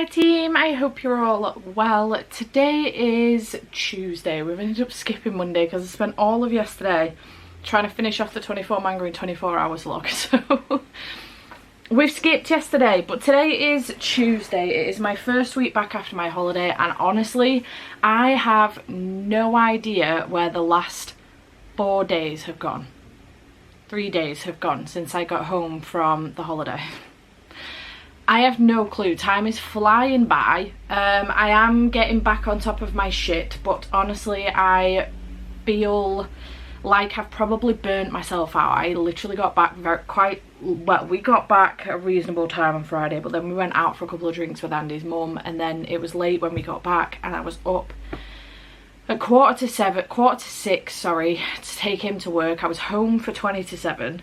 team, I hope you're all well. Today is Tuesday. We've ended up skipping Monday because I spent all of yesterday trying to finish off the 24 manga in 24 hours vlog. So we've skipped yesterday, but today is Tuesday. It is my first week back after my holiday, and honestly I have no idea where the last 4 days have gone. 3 days have gone since I got home from the holiday. I have no clue. Time is flying by. I am getting back on top of my shit, but honestly I feel like I've probably burnt myself out. I literally got back we got back at a reasonable time on Friday, but then we went out for a couple of drinks with Andy's mum, and then it was late when we got back, and I was up at quarter to six, sorry, to take him to work. I was home for 20 to 7.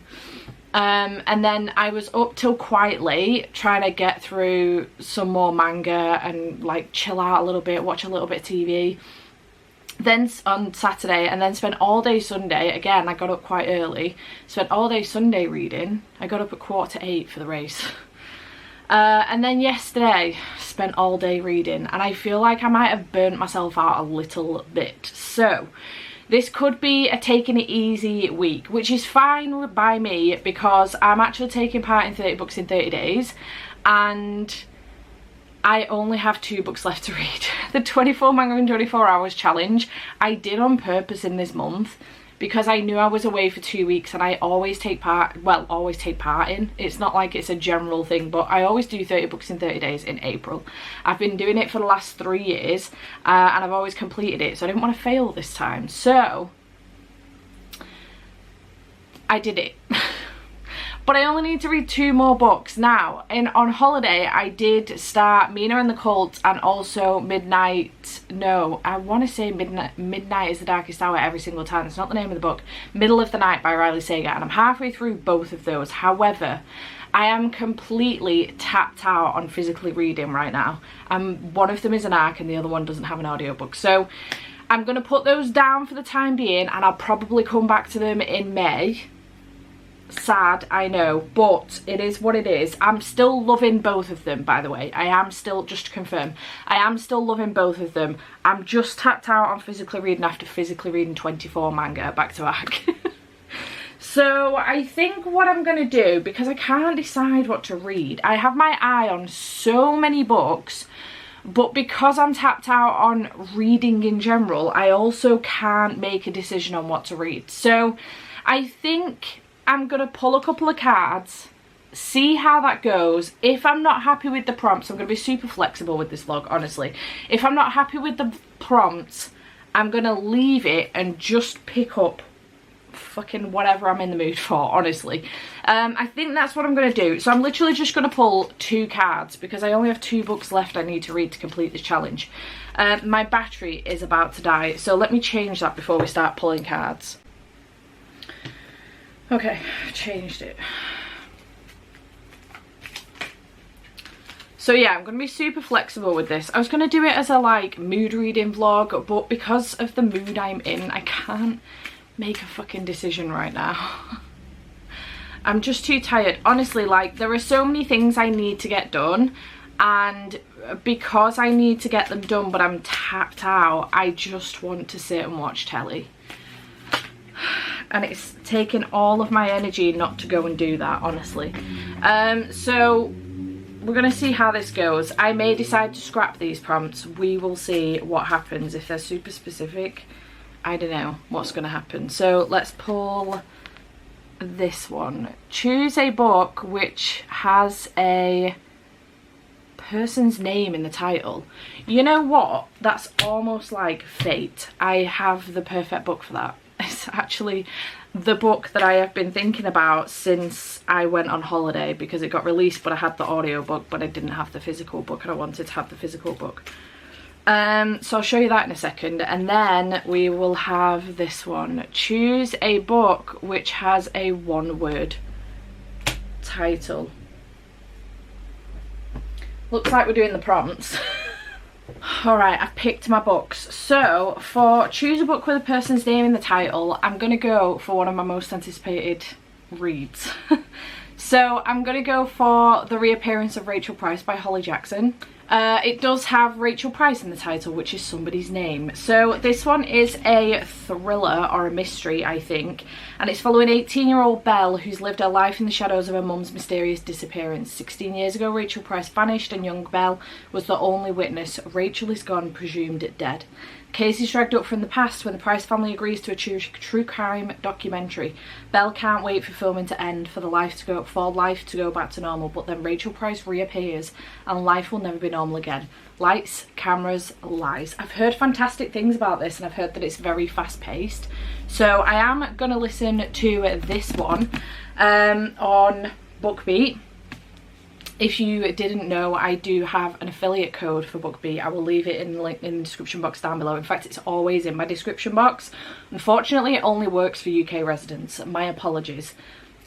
And then I was up till quite late trying to get through some more manga and like chill out a little bit, watch a little bit of TV. Then on Saturday, and then spent all day Sunday. Again, I got up quite early, spent all day Sunday reading. I got up at 7:45 for the race. And then yesterday spent all day reading, and I feel like I might have burnt myself out a little bit. So this could be a taking it easy week, which is fine by me because I'm actually taking part in 30 books in 30 days, and I only have 2 books left to read. The 24 manga in 24 hours challenge I did on purpose in this month because I knew I was away for 2 weeks, and I always take part, well, always take part in. It's not like it's a general thing, but I always do 30 books in 30 days in April. I've been doing it for the last 3 years, and I've always completed it, so I didn't want to fail this time. So I did it. But I only need to read 2 more books. Now, on holiday, I did start Mina and the Cult, and also Midnight, no, I want to say Midnight is the Darkest Hour every single time. It's not the name of the book. Middle of the Night by Riley Sager, and I'm halfway through both of those. However, I am completely tapped out on physically reading right now. One of them is an ARC and the other one doesn't have an audiobook. So I'm going to put those down for the time being, and I'll probably come back to them in May. Sad, I know, but it is what it is. I'm still loving both of them, by the way. I am still, just to confirm, I am still loving both of them. I'm just tapped out on physically reading after physically reading 24 manga back to back. So I think what I'm going to do, because I can't decide what to read, I have my eye on so many books, but because I'm tapped out on reading in general, I also can't make a decision on what to read. So I think I'm going to pull a couple of cards, see how that goes. If I'm not happy with the prompts, I'm going to be super flexible with this vlog, honestly. If I'm not happy with the prompts, I'm going to leave it and just pick up fucking whatever I'm in the mood for, honestly. I think that's what I'm going to do. So I'm literally just going to pull 2 cards because I only have 2 books left I need to read to complete this challenge. My battery is about to die, so let me change that before we start pulling cards. Okay, I've changed it. So yeah, I'm going to be super flexible with this. I was going to do it as a like mood reading vlog, but because of the mood I'm in, I can't make a fucking decision right now. I'm just too tired. Honestly, like, there are so many things I need to get done, and because I need to get them done but I'm tapped out, I just want to sit and watch telly. And it's taken all of my energy not to go and do that, honestly. So we're gonna see how this goes. I may decide to scrap these prompts. We will see what happens. If they're super specific, I don't know what's gonna happen. So let's pull this one. Choose a book which has a person's name in the title. You know what? That's almost like fate. I have the perfect book for that. It's actually the book that I have been thinking about since I went on holiday, because it got released but I had the audiobook but I didn't have the physical book, and I wanted to have the physical book. So I'll show you that in a second, and then we will have this one. Choose a book which has a 1-word title. Looks like we're doing the prompts. Alright, I've picked my books. So for choose a book with a person's name in the title, I'm going to go for one of my most anticipated reads. So I'm going to go for The Reappearance of Rachel Price by Holly Jackson. It does have Rachel Price in the title, which is somebody's name. So this one is a thriller or a mystery, I think, and it's following 18-year-old Belle, who's lived her life in the shadows of her mum's mysterious disappearance. 16 years ago, Rachel Price vanished and young Belle was the only witness. Rachel is gone, presumed dead. Case is dragged up from the past when the Price family agrees to a true crime documentary. Belle can't wait for filming to end, for life to go back to normal, but then Rachel Price reappears and life will never be normal again. Lights, cameras, lies. I've heard fantastic things about this, and I've heard that it's very fast paced. So I am going to listen to this one on BookBeat. If you didn't know, I do have an affiliate code for BookBeat. I will leave it in the link in the description box down below. In fact, it's always in my description box. Unfortunately, it only works for UK residents. My apologies.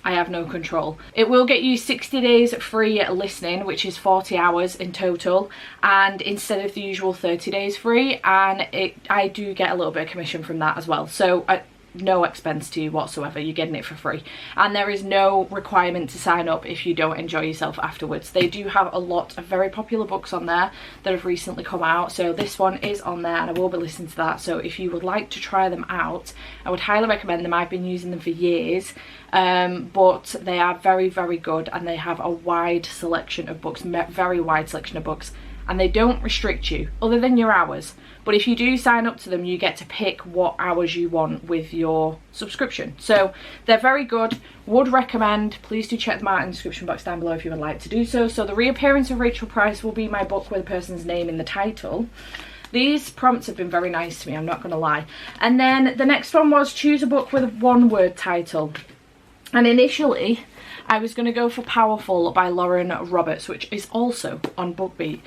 I have no control. It will get you 60 days free listening, which is 40 hours in total, and instead of the usual 30 days free, and I do get a little bit of commission from that as well. So no expense to you whatsoever, you're getting it for free, and there is no requirement to sign up if you don't enjoy yourself afterwards. They do have a lot of very popular books on there that have recently come out, so this one is on there and I will be listening to that. So if you would like to try them out, I would highly recommend them. I've been using them for years, but they are very, very good, and they have a wide selection of books, very wide selection of books, and they don't restrict you other than your hours. But if you do sign up to them, you get to pick what hours you want with your subscription. So they're very good, would recommend. Please do check them out in the description box down below if you would like to do so. So the reappearance of Rachel Price will be my book with a person's name in the title. These prompts have been very nice to me, I'm not going to lie. And then the next one was choose a book with a one-word title. And initially, I was going to go for Powerful by Lauren Roberts, which is also on BookBeat.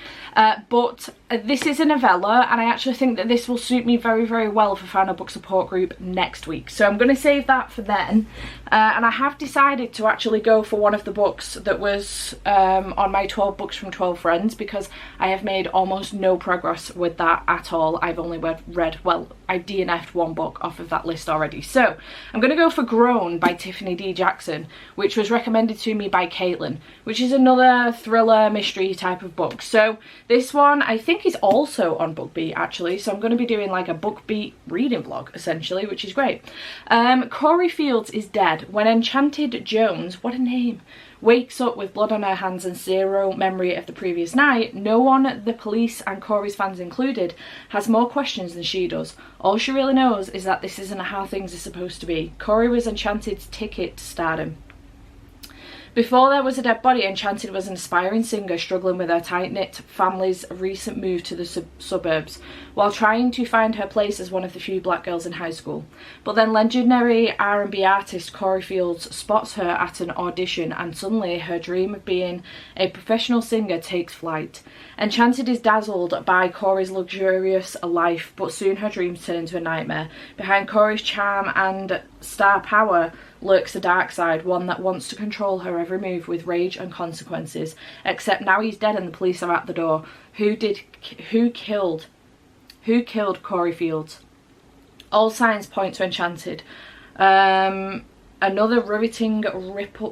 But this is a novella, and I actually think that this will suit me very, very well for Final Book Support Group next week. So I'm going to save that for then. And I have decided to actually go for one of the books that was on my 12 books from 12 friends, because I have made almost no progress with that at all. I've only read, well, I DNF'd one book off of that list already. So I'm going to go for Grown by Tiffany D. Jackson, which was recommended to me by Caitlin, which is another thriller mystery type of book. So this one I think is also on BookBeat actually, so I'm going to be doing like a BookBeat reading vlog essentially, which is great. Corey Fields is dead when Enchanted Jones, what a name, wakes up with blood on her hands and zero memory of the previous night. No one, the police and Corey's fans included, has more questions than she does. All she really knows is that this isn't how things are supposed to be. Corey was Enchanted's ticket to stardom. Before there was a dead body, Enchanted was an aspiring singer struggling with her tight-knit family's recent move to the suburbs, while trying to find her place as one of the few black girls in high school. But then legendary R&B artist Corey Fields spots her at an audition, and suddenly her dream of being a professional singer takes flight. Enchanted is dazzled by Corey's luxurious life, but soon her dreams turn into a nightmare. Behind Corey's charm and star power lurks the dark side, one that wants to control her every move with rage and consequences. Except now he's dead and the police are at the door. Who killed Corey Fields? All signs point to Enchanted. Another riveting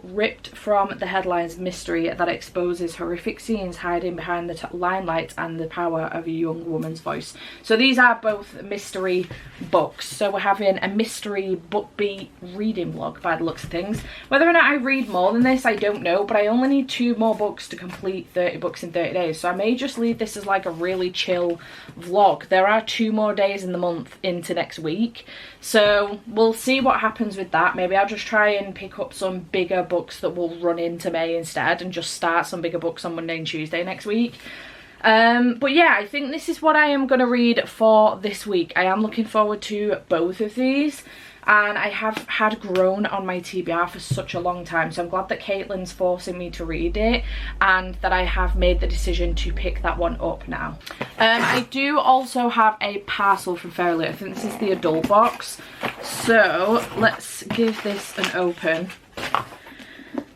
ripped from the headlines mystery that exposes horrific scenes hiding behind the limelight and the power of a young woman's voice. So these are both mystery books. So we're having a mystery BookBeat reading vlog by the looks of things. Whether or not I read more than this, I don't know, but I only need 2 more books to complete 30 books in 30 days. So I may just leave this as like a really chill vlog. There are 2 more days in the month into next week, so we'll see what happens with that. Maybe I'll just try and pick up some bigger books that will run into May instead, and just start some bigger books on Monday and Tuesday next week. But yeah, I think this is what I am going to read for this week. I am looking forward to both of these, and I have had Grown on my TBR for such a long time, so I'm glad that Caitlin's forcing me to read it and that I have made the decision to pick that one up now. I do also have a parcel from Fairly. I think this is the adult box, so let's give this an open.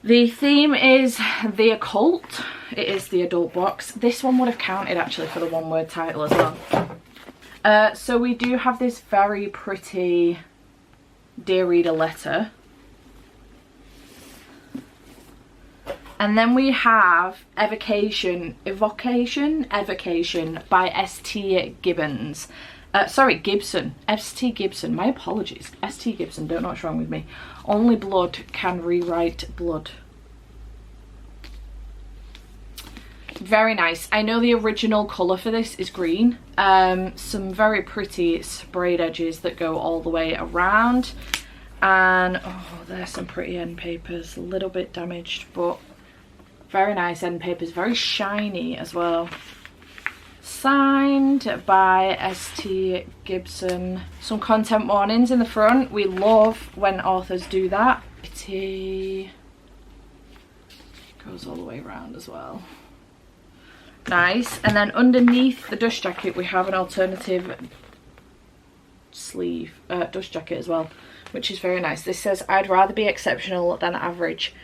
The theme is the occult. It is the adult box. This one would have counted actually for the one-word title as well. So we do have this very pretty Dear Reader letter, And then we have Evocation by S.T. Gibbons. Sorry, Gibson. S.T. Gibson. My apologies. S.T. Gibson. Don't know what's wrong with me. Only blood can rewrite blood. Very nice. I know the original colour for this is green. Some very pretty sprayed edges that go all the way around. And, oh, there's some pretty end papers. A little bit damaged, but very nice end papers. Very shiny as well. Signed by S.T. Gibson. Some content warnings in the front. We love when authors do that. It goes all the way around as well. Nice. And then underneath the dust jacket we have an alternative sleeve dust jacket as well, which is very nice. This says, "I'd rather be exceptional than average.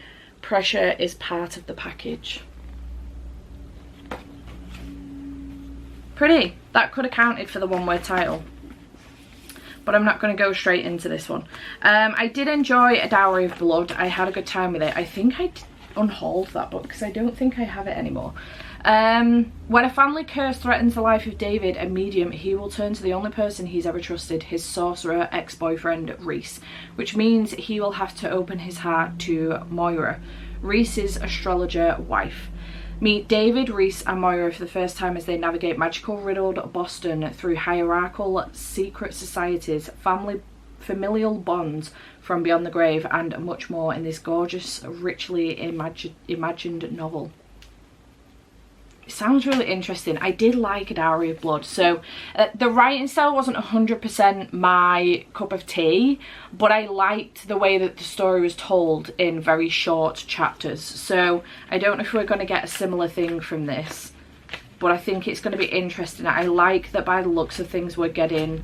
Pressure is part of the package." Pretty. That could have counted for the one-word title, but I'm not going to go straight into this one. I did enjoy A Dowry of Blood. I had a good time with it. I think I unhauled that book because I don't think I have it anymore. When a family curse threatens the life of David, a medium, he will turn to the only person he's ever trusted, his sorcerer ex-boyfriend Reese, which means he will have to open his heart to Moira, Reese's astrologer wife. Meet David, Reese and Moira for the first time as they navigate magical-riddled Boston through hierarchical secret societies, familial bonds from beyond the grave, and much more in this gorgeous, richly imagined novel. It sounds really interesting. I did like A Dowry of Blood. So the writing style wasn't 100% my cup of tea, but I liked the way that the story was told in very short chapters. So I don't know if we're going to get a similar thing from this, but I think it's going to be interesting. I like that by the looks of things we're getting,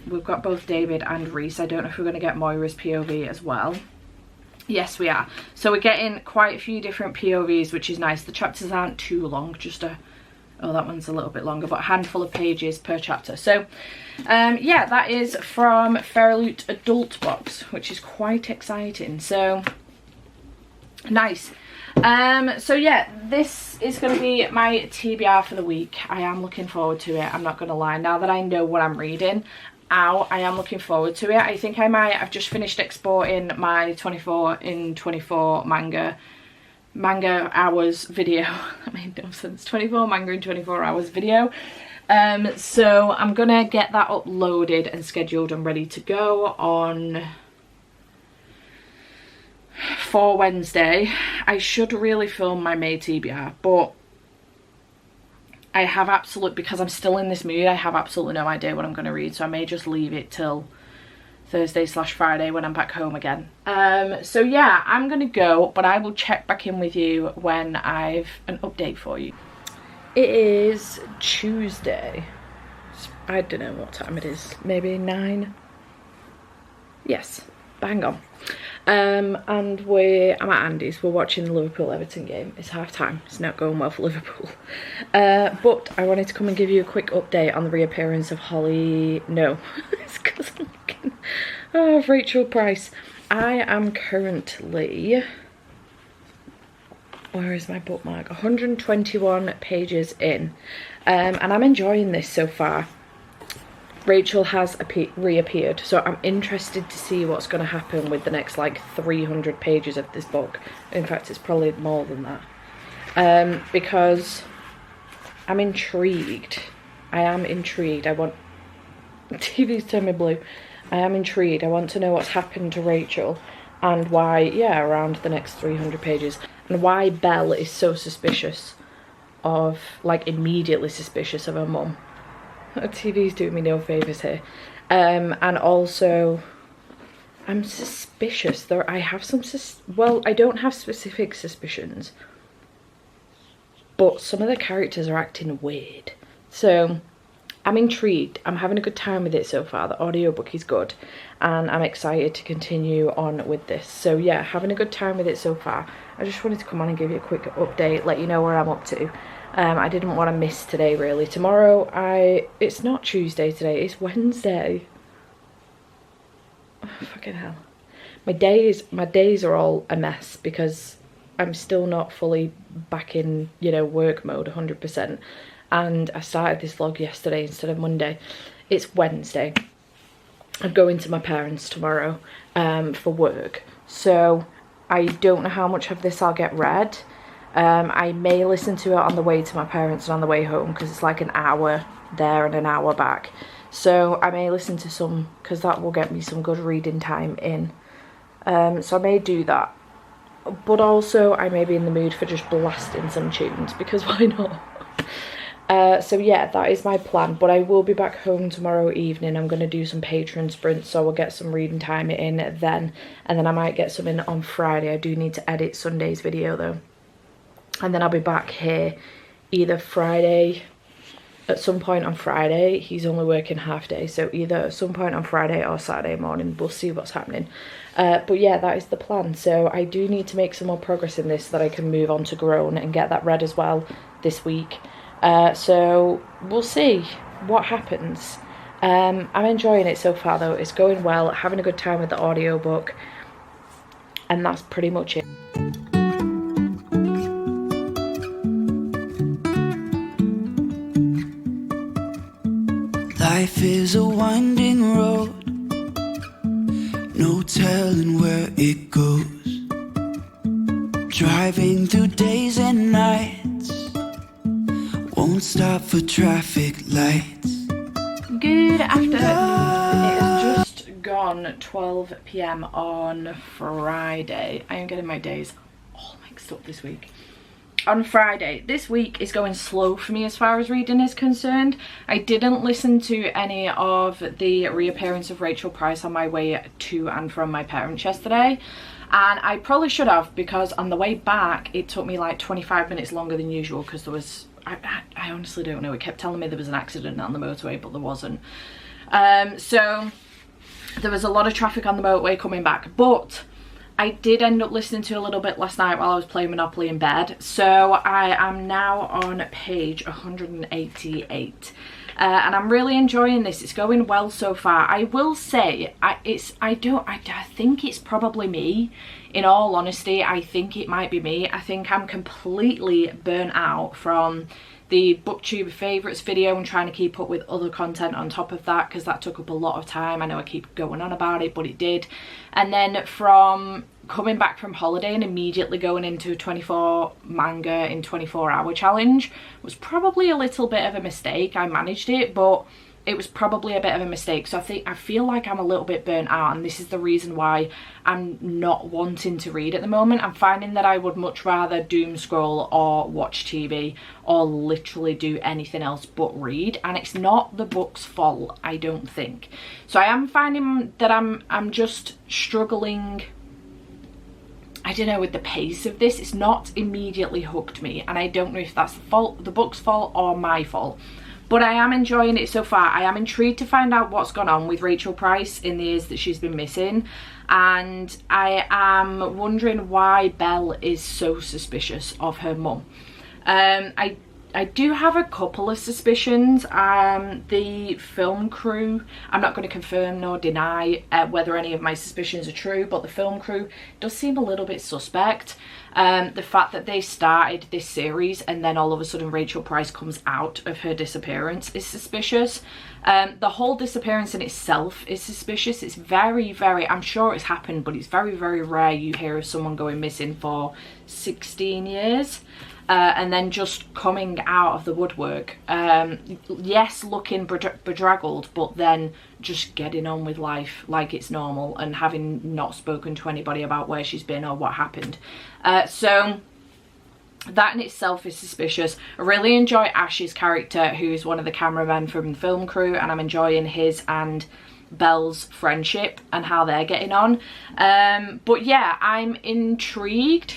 we've got both David and Reese. I don't know if we're going to get Moira's POV as well. Yes, we are. So we're getting quite a few different POVs, which is nice. The chapters aren't too long, just a, oh, that one's a little bit longer, but a handful of pages per chapter. So yeah, that is from Fairyloot Adult Box, which is quite exciting. So nice. So yeah, this is going to be my TBR for the week. I am looking forward to it, I'm not going to lie. Now that I know what I'm reading, I am looking forward to it. I think I've just finished exporting my 24 in 24 manga hours video. That made no sense. 24 manga in 24 hours video. So I'm gonna get that uploaded and scheduled and ready to go on for Wednesday. I should really film my May TBR, but I have because I'm still in this mood, I have absolutely no idea what I'm going to read, so I may just leave it till Thursday/Friday when I'm back home again. So yeah, I'm going to go, but I will check back in with you when I've an update for you. It is Tuesday. I don't know what time it is, maybe 9? Yes, bang on. And I'm at Andy's. We're watching the Liverpool-Everton game. It's half time. It's not going well for Liverpool. But I wanted to come and give you a quick update on the reappearance of Holly. No, it's because I'm looking. Oh, Rachel Price. I am currently, where is my bookmark? 121 pages in, and I'm enjoying this so far. Rachel has reappeared, so I'm interested to see what's going to happen with the next like 300 pages of this book. In fact, it's probably more than that, because I'm intrigued. I am intrigued. I want TV's turning blue. I am intrigued. I want to know what's happened to Rachel and why, yeah, around the next 300 pages, and why Belle is so suspicious of, like, immediately suspicious of her mum. TV's doing me no favours here. And also, I'm suspicious. I have some, well, I don't have specific suspicions, but some of the characters are acting weird. So, I'm intrigued. I'm having a good time with it so far. The audiobook is good, and I'm excited to continue on with this. So yeah, having a good time with it so far. I just wanted to come on and give you a quick update, let you know where I'm up to. I didn't want to miss today really. Tomorrow, it's not Tuesday today, it's Wednesday. Oh, fucking hell. my days are all a mess because I'm still not fully back in, you know, work mode 100%. And I started this vlog yesterday instead of Monday. It's Wednesday. I'm going to my parents tomorrow for work. So I don't know how much of this I'll get read. I may listen to it on the way to my parents and on the way home because it's like an hour there and an hour back. So I may listen to some because that will get me some good reading time in. So I may do that. But also I may be in the mood for just blasting some tunes because why not? So yeah, that is my plan, but I will be back home tomorrow evening. I'm going to do some Patreon sprints, so I'll get some reading time in then, and then I might get some in on Friday. I do need to edit Sunday's video though, and then I'll be back here either Friday, at some point on Friday. He's only working half day, so either at some point on Friday or Saturday morning. We'll see what's happening. But yeah, that is the plan. So I do need to make some more progress in this so that I can move on to Grown and get that read as well this week. So we'll see what happens. I'm enjoying it so far though. It's going well, having a good time with the audiobook, and that's pretty much it. Life is a winding road, no telling where it goes. Driving through days and nights, won't stop for traffic lights. Good afternoon. It has just gone 12 p.m. on Friday. I am getting my days all mixed up this week. On Friday, this week is going slow for me as far as reading is concerned. I didn't listen to any of the reappearance of Rachel Price on my way to and from my parents yesterday. And I probably should have, because on the way back, it took me like 25 minutes longer than usual because there was... I honestly don't know. It kept telling me there was an accident on the motorway, but there wasn't. So there was a lot of traffic on the motorway coming back. But I did end up listening to a little bit last night while I was playing Monopoly in bed. So I am now on page 188. And I'm really enjoying this. It's going well so far. I will say, I think it's probably me. In all honesty, I think it might be me. I think I'm completely burnt out from the BookTube favourites video and trying to keep up with other content on top of that, because that took up a lot of time. I know I keep going on about it, but it did. And then from coming back from holiday and immediately going into a 24 manga in 24-hour challenge was probably a little bit of a mistake. I managed it, but it was probably a bit of a mistake. So I feel like I'm a little bit burnt out, and this is the reason why I'm not wanting to read at the moment. I'm finding that I would much rather doom scroll or watch TV or literally do anything else but read, and it's not the book's fault, I don't think. So I am finding that I'm just struggling, I don't know, with the pace of this. It's not immediately hooked me, and I don't know if that's the book's fault or my fault. But I am enjoying it so far. I am intrigued to find out what's gone on with Rachel Price in the years that she's been missing. And I am wondering why Belle is so suspicious of her mum. I do have a couple of suspicions. The film crew, I'm not going to confirm nor deny whether any of my suspicions are true, but the film crew does seem a little bit suspect. The fact that they started this series and then all of a sudden Rachel Price comes out of her disappearance is suspicious. The whole disappearance in itself is suspicious. It's very, very, I'm sure it's happened, but it's very, very rare you hear of someone going missing for 16 years. And then just coming out of the woodwork. Yes, looking bedraggled, but then just getting on with life like it's normal and having not spoken to anybody about where she's been or what happened. So that in itself is suspicious. I really enjoy Ash's character, who's one of the cameramen from the film crew, and I'm enjoying his and Belle's friendship and how they're getting on. But yeah, I'm intrigued.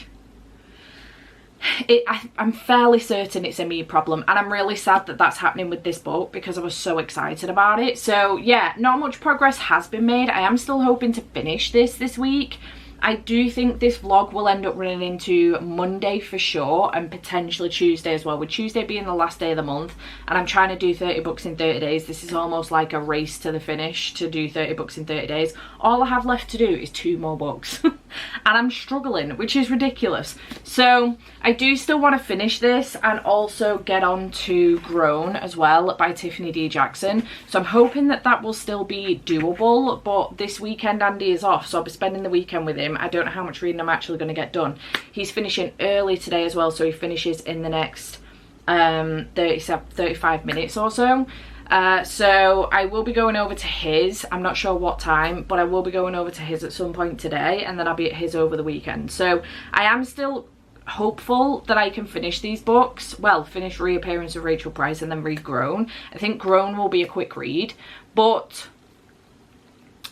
I'm fairly certain it's a me problem, and I'm really sad that that's happening with this book because I was so excited about it. So yeah, not much progress has been made. I am still hoping to finish this week. I do think this vlog will end up running into Monday for sure, and potentially Tuesday as well, with Tuesday being the last day of the month, and I'm trying to do 30 books in 30 days. This is almost like a race to the finish to do 30 books in 30 days. All I have left to do is 2 more books and I'm struggling, which is ridiculous. So I do still want to finish this and also get on to Grown as well by Tiffany D. Jackson. So I'm hoping that that will still be doable, but this weekend Andy is off, so I'll be spending the weekend with him. I don't know how much reading I'm actually going to get done. He's finishing early today as well, so he finishes in the next 35 minutes or so. So I will be going over to his. I'm not sure what time, but I will be going over to his at some point today, and then I'll be at his over the weekend. So I am still hopeful that I can finish these books. Well, finish Reappearance of Rachel Price and then read Grown. I think Grown will be a quick read, but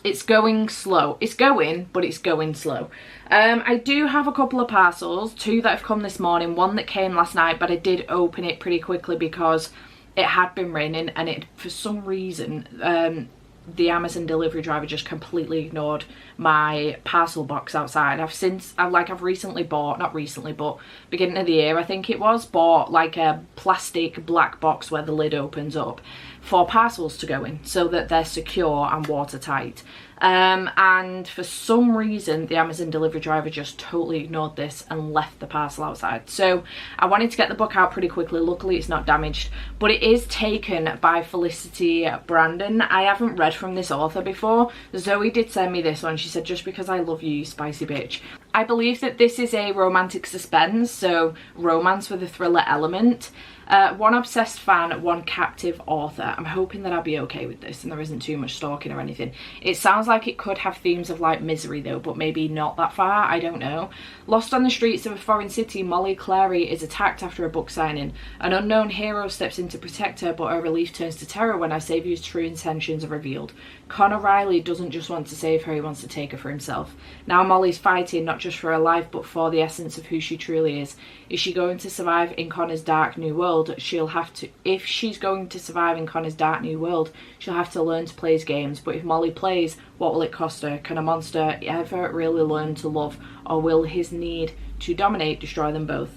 it's going slow. It's going, but it's going slow. I do have a couple of parcels, 2 that have come this morning, 1 that came last night, but I did open it pretty quickly because it had been raining, and it, for some reason, the Amazon delivery driver just completely ignored my parcel box outside. I've recently bought, not recently, but beginning of the year I think it was, bought like a plastic black box where the lid opens up for parcels to go in so that they're secure and watertight. And for some reason the Amazon delivery driver just totally ignored this and left the parcel outside. So I wanted to get the book out pretty quickly. Luckily it's not damaged, but it is taken by Felicity Brandon. I haven't read from this author before. Zoe did send me this one. She said, "Just because I love you, you spicy bitch." I believe that this is a romantic suspense, so romance with a thriller element. 1 obsessed fan, 1 captive author. I'm hoping that I'll be okay with this and there isn't too much stalking or anything. It sounds like it could have themes of like misery though, but maybe not that far, I don't know. Lost on the streets of a foreign city, Molly Clary is attacked after a book signing. An unknown hero steps in to protect her, but her relief turns to terror when our saviour's true intentions are revealed. Connor Riley doesn't just want to save her, he wants to take her for himself. Now Molly's fighting not just for her life but for the essence of who she truly is. Is she going to survive in Connor's dark new world? If she's going to survive in Connor's dark new world, she'll have to learn to play his games. But if Molly plays, what will it cost her? Can a monster ever really learn to love, or will his need to dominate destroy them both?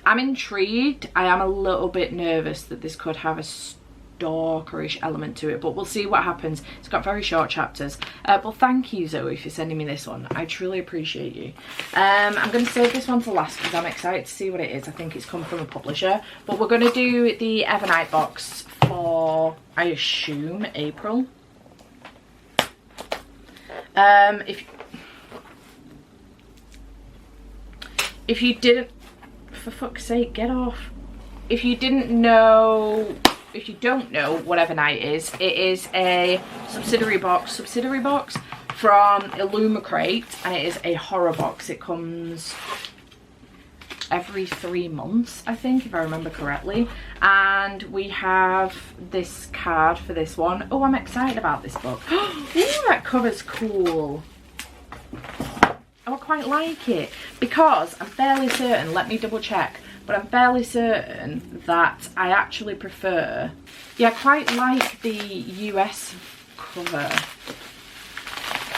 I'm intrigued. I am a little bit nervous that this could have a stalkerish element to it, but we'll see what happens. It's got very short chapters. But thank you, Zoe, for sending me this one. I truly appreciate you. I'm going to save this one to last because I'm excited to see what it is. I think it's come from a publisher, but we're going to do the Evernight box for, I assume, April. If you didn't, for fuck's sake, get off. If you don't know what Evernight is, it is a subsidiary box from Illumicrate, and it is a horror box. It comes every 3 months, I think, if I remember correctly. And we have this card for this one. Oh, I'm excited about this book. Ooh, that cover's cool. Oh, I quite like it because I'm fairly certain, let me double check, but I'm fairly certain that I actually prefer, yeah, I quite like the US cover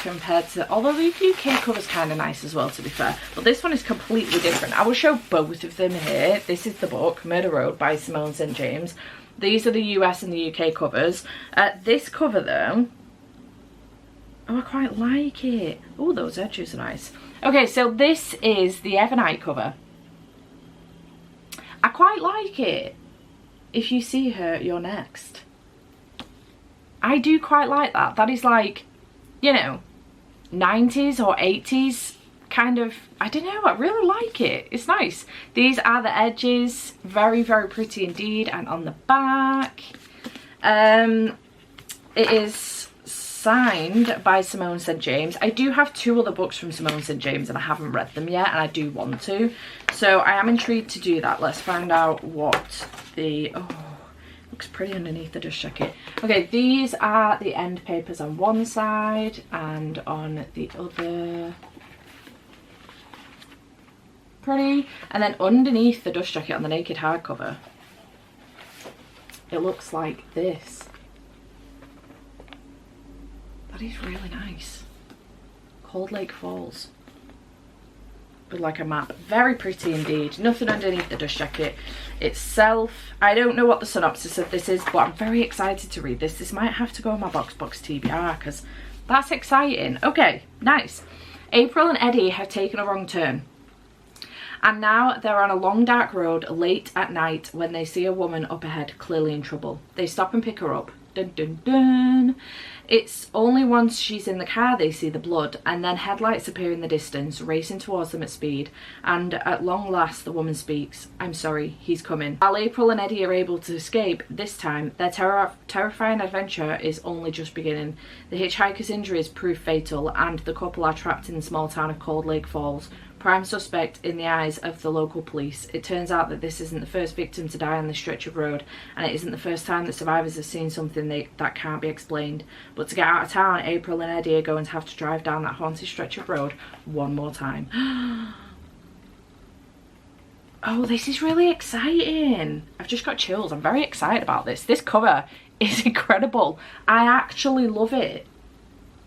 compared to, although the UK cover's kind of nice as well, to be fair, but this one is completely different. I will show both of them here. This is the book, Murder Road by Simone St. James. These are the US and the UK covers. This cover though, oh, I quite like it. Oh, those edges are nice. Okay, so this is the Evernight cover. I quite like it. If you see her, you're next. I do quite like that. That is like, you know, 90s or 80s kind of, I don't know, I really like it. It's nice. These are the edges. Very, very pretty indeed. And on the back, it is signed by Simone St. James. I do have 2 other books from Simone St. James and I haven't read them yet, and I do want to. So I am intrigued to do that. Let's find out what the, oh, looks pretty underneath the dust jacket. Okay, these are the end papers on one side and on the other. Pretty. And then underneath the dust jacket on the naked hardcover, it looks like this. That is really nice. Cold Lake Falls. with like a map. Very pretty indeed. Nothing underneath the dust jacket itself. I don't know what the synopsis of this is, but I'm very excited to read this. This might have to go on my box TBR because that's exciting. Okay, nice. April and Eddie have taken a wrong turn, and now they're on a long dark road late at night when they see a woman up ahead clearly in trouble. They stop and pick her up. Dun dun dun. It's only once she's in the car they see the blood, and then headlights appear in the distance, racing towards them at speed, and at long last the woman speaks. "I'm sorry, he's coming." While April and Eddie are able to escape, this time their terrifying adventure is only just beginning. The hitchhiker's injuries prove fatal, and the couple are trapped in the small town of Cold Lake Falls, prime suspect in the eyes of the local police. It turns out that this isn't the first victim to die on this stretch of road, and it isn't the first time that survivors have seen something that can't be explained. But to get out of town, April and Eddie are going to have to drive down that haunted stretch of road one more time. Oh, this is really exciting. I've just got chills. I'm very excited about this. This cover is incredible. I actually love it.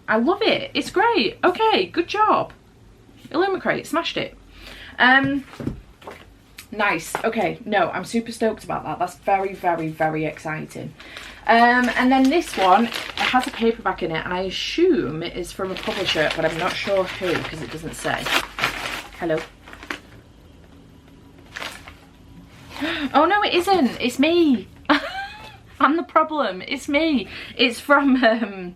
I love it. It's great. Okay, good job. Illumicrate, smashed it. Nice. Okay, no, I'm super stoked about that. That's very, very, very exciting. And then this one, it has a paperback in it, and I assume it is from a publisher, but I'm not sure who because it doesn't say. Hello. Oh no, it isn't. It's me. I'm the problem. It's me. It's from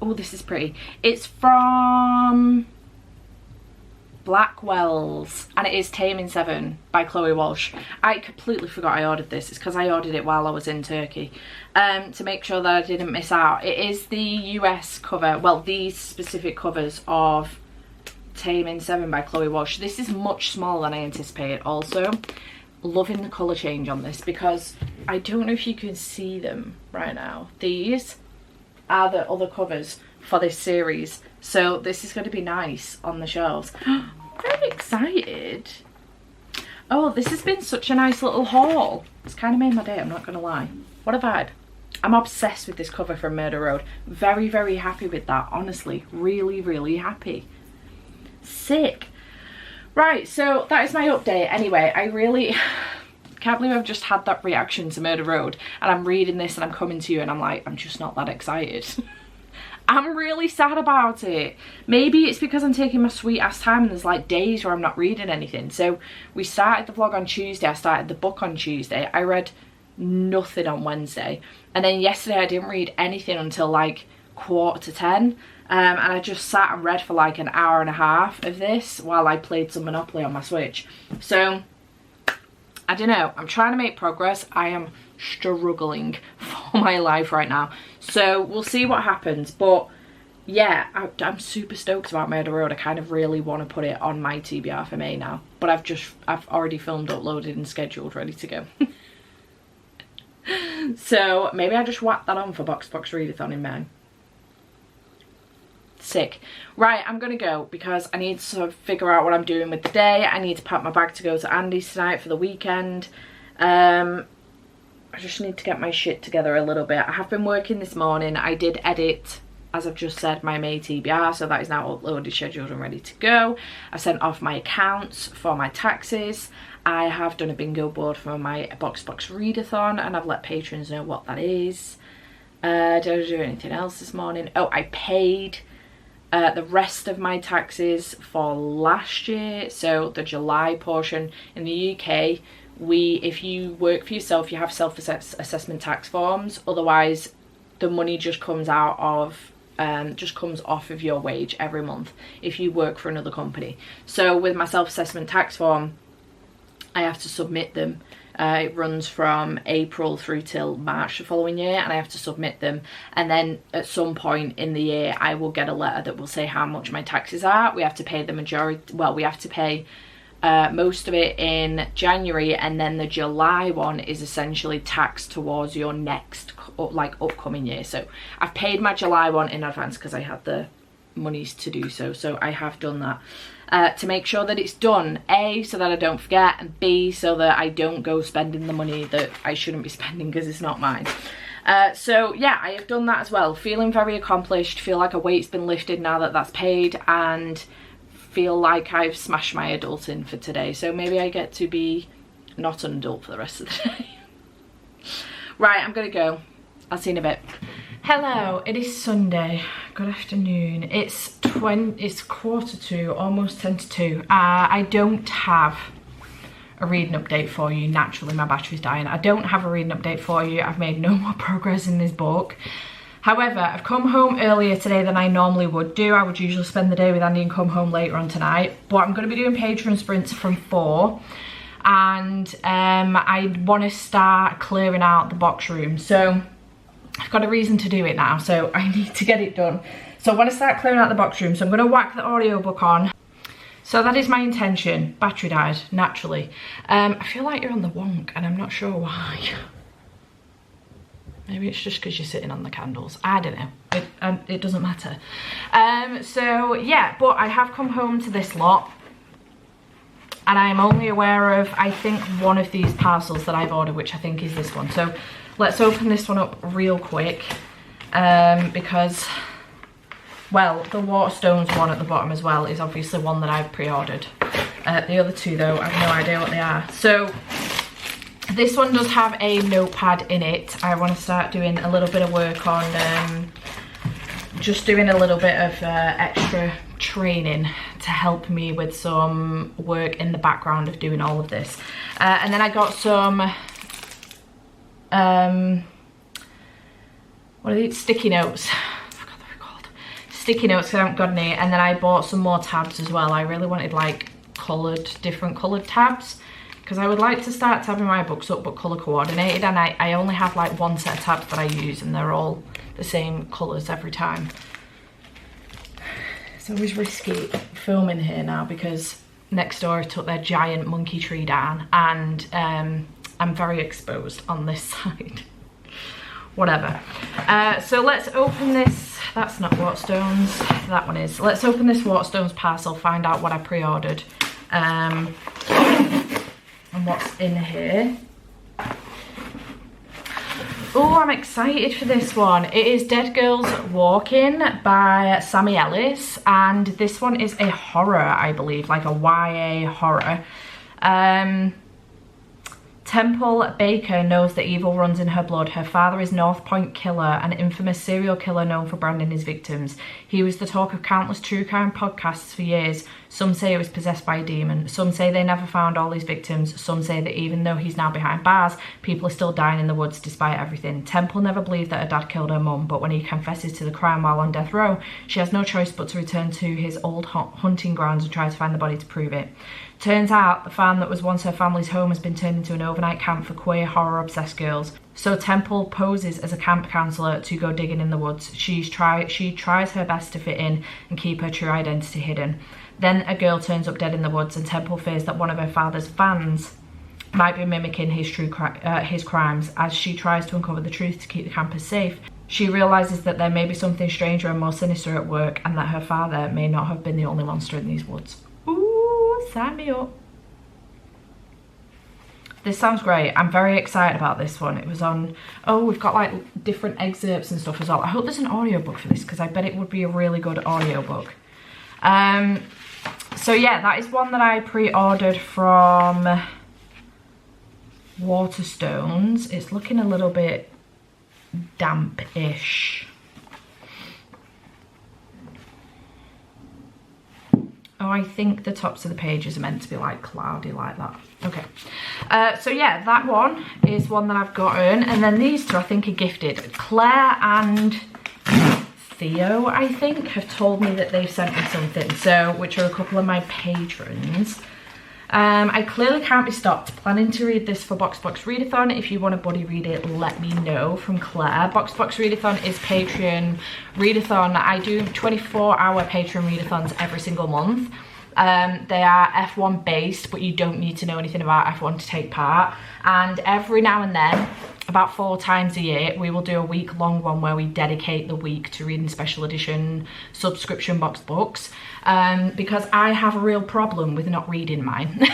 oh, this is pretty. It's from Blackwell's, and it is Taming 7 by Chloe Walsh. I completely forgot I ordered this. It's because I ordered it while I was in Turkey, to make sure that I didn't miss out. It is the US cover, well, these specific covers of Taming 7 by Chloe Walsh. This is much smaller than I anticipated. Also, loving the colour change on this, because I don't know if you can see them right now. These are the other covers for this series, so this is going to be nice on the shelves. Very excited. Oh, this has been such a nice little haul. It's kind of made my day, I'm not gonna lie. What a vibe. I'm obsessed with this cover from Murder Road. Very, very happy with that, honestly. Really, really happy. Sick. Right, so that is my update. Anyway, I really can't believe I've just had that reaction to Murder Road, and I'm reading this and I'm coming to you and I'm like, I'm just not that excited. I'm really sad about it. Maybe it's because I'm taking my sweet ass time and there's like days where I'm not reading anything. So we started the vlog on Tuesday, I started the book on Tuesday, I read nothing on Wednesday, and then yesterday I didn't read anything until like 9:45, and I just sat and read for like an hour and a half of this while I played some Monopoly on my Switch. So I don't know, I'm trying to make progress. I am struggling for my life right now, so we'll see what happens. But yeah, I'm super stoked about Murder Road. I kind of really want to put it on my TBR for May now, but I've already filmed, uploaded and scheduled, ready to go. So maybe I just whack that on for Box Readathon in May. Sick. Right, I'm gonna go because I need to figure out what I'm doing with the day. I need to pack my bag to go to Andy's tonight for the weekend. I just need to get my shit together a little bit. I have been working this morning. I did edit, as I've just said, my May TBR, so that is now uploaded, scheduled and ready to go. I've sent off my accounts for my taxes. I have done a bingo board for my Box Readathon, and I've let patrons know what that is. Did I do anything else this morning? Oh, I paid the rest of my taxes for last year, so the July portion. In the UK, if you work for yourself, you have self-assessment tax forms. Otherwise, the money just comes out of comes off of your wage every month if you work for another company. So with my self-assessment tax form, I have to submit them. It runs from April through till March the following year, and I have to submit them, and then at some point in the year I will get a letter that will say how much my taxes are. We have to pay the majority, well, we have to pay most of it in January, and then the July one is essentially taxed towards your next upcoming year. So I've paid my July one in advance because I had the monies to do so, so I have done that. To make sure that it's done, A, so that I don't forget, and B, so that I don't go spending the money that I shouldn't be spending because it's not mine. So yeah, I have done that as well. Feeling very accomplished, feel like a weight's been lifted now that that's paid, and feel like I've smashed my adulting for today. So maybe I get to be not an adult for the rest of the day. Right, I'm gonna go. I'll see you in a bit. Hello, it is Sunday. Good afternoon. It's 1:45, almost 10 to 2. I don't have a reading update for you. Naturally, my battery's dying. I don't have a reading update for you. I've made no more progress in this book. However, I've come home earlier today than I normally would do. I would usually spend the day with Andy and come home later on tonight. But I'm going to be doing Patreon sprints from 4. And I want to start clearing out the box room. So I've got a reason to do it now. So I need to get it done. So I want to start clearing out the box room. So I'm going to whack the audiobook on. So that is my intention. Battery died, naturally. I feel like you're on the wonk and I'm not sure why. Maybe it's just because you're sitting on the candles. I don't know. It doesn't matter. So yeah, but I have come home to this lot. And I am only aware of, I think, one of these parcels that I've ordered, which I think is this one. So let's open this one up real quick. Because, well, the Waterstones one at the bottom as well is obviously one that I've pre-ordered. The other two, though, I have no idea what they are. So this one does have a notepad in it. I want to start doing a little bit of work on just doing a little bit of extra training to help me with some work in the background of doing all of this. And then I got some what are these? Sticky notes. I forgot what they're called. Sticky notes, because I haven't got any. And then I bought some more tabs as well. I really wanted like different coloured tabs, because I would like to start tabbing my books up but colour coordinated, and I only have like one set of tabs that I use and they're all the same colours every time. It's always risky filming here now because next door took their giant monkey tree down and I'm very exposed on this side. Whatever. So let's open this. That's not Waterstones, that one is. Let's open this Waterstones parcel, find out what I pre-ordered and what's in here. Oh, I'm excited for this one. It is Dead Girls Walking by Sammy Ellis, and this one is a horror, I believe, like a YA horror. Temple Baker knows that evil runs in her blood. Her father is North Point Killer, an infamous serial killer known for branding his victims. He was the talk of countless true crime podcasts for years. Some say he was possessed by a demon. Some say they never found all his victims. Some say that even though he's now behind bars, people are still dying in the woods despite everything. Temple never believed that her dad killed her mum, but when he confesses to the crime while on death row, she has no choice but to return to his old hunting grounds and try to find the body to prove it. Turns out the farm that was once her family's home has been turned into an overnight camp for queer, horror-obsessed girls. So Temple poses as a camp counselor to go digging in the woods. She tries her best to fit in and keep her true identity hidden. Then a girl turns up dead in the woods, and Temple fears that one of her father's fans might be mimicking his crimes. As she tries to uncover the truth to keep the campus safe, she realises that there may be something stranger and more sinister at work, and that her father may not have been the only monster in these woods. Ooh, sign me up. This sounds great. I'm very excited about this one. It was on, oh, we've got like different excerpts and stuff as well. I hope there's an audiobook for this, because I bet it would be a really good audiobook. So yeah, that is one that I pre-ordered from Waterstones. It's looking a little bit damp-ish. Oh, I think the tops of the pages are meant to be like cloudy like that. Okay. So yeah, that one is one that I've gotten. And then these two I think are gifted. Claire and Theo, I think, have told me that they've sent me something. So, which are a couple of my patrons. I clearly can't be stopped. Planning to read this for Box Readathon. If you want to buddy read it, let me know. From Claire. Box Readathon is Patreon readathon. I do 24-hour Patreon readathons every single month. They are F1 based, but you don't need to know anything about F1 to take part. And every now and then, about 4 times a year, we will do a week-long one where we dedicate the week to reading special edition subscription box books, because I have a real problem with not reading mine.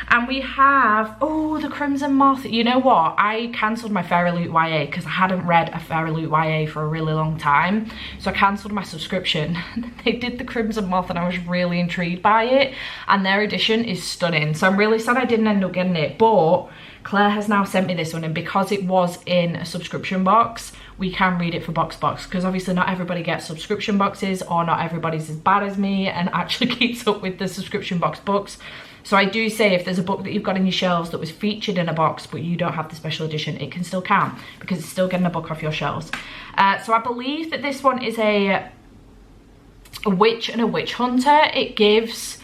And And we have, oh, the Crimson Moth. You know what? I cancelled my Fairy Loot YA because I hadn't read a Fairy Loot YA for a really long time. So I cancelled my subscription. They did the Crimson Moth and I was really intrigued by it. And their edition is stunning. So I'm really sad I didn't end up getting it. But Claire has now sent me this one, and because it was in a subscription box, we can read it for box, because obviously not everybody gets subscription boxes, or not everybody's as bad as me and actually keeps up with the subscription box books. So I do say if there's a book that you've got in your shelves that was featured in a box but you don't have the special edition, it can still count because it's still getting a book off your shelves. So I believe that this one is a witch and a witch hunter. It gives,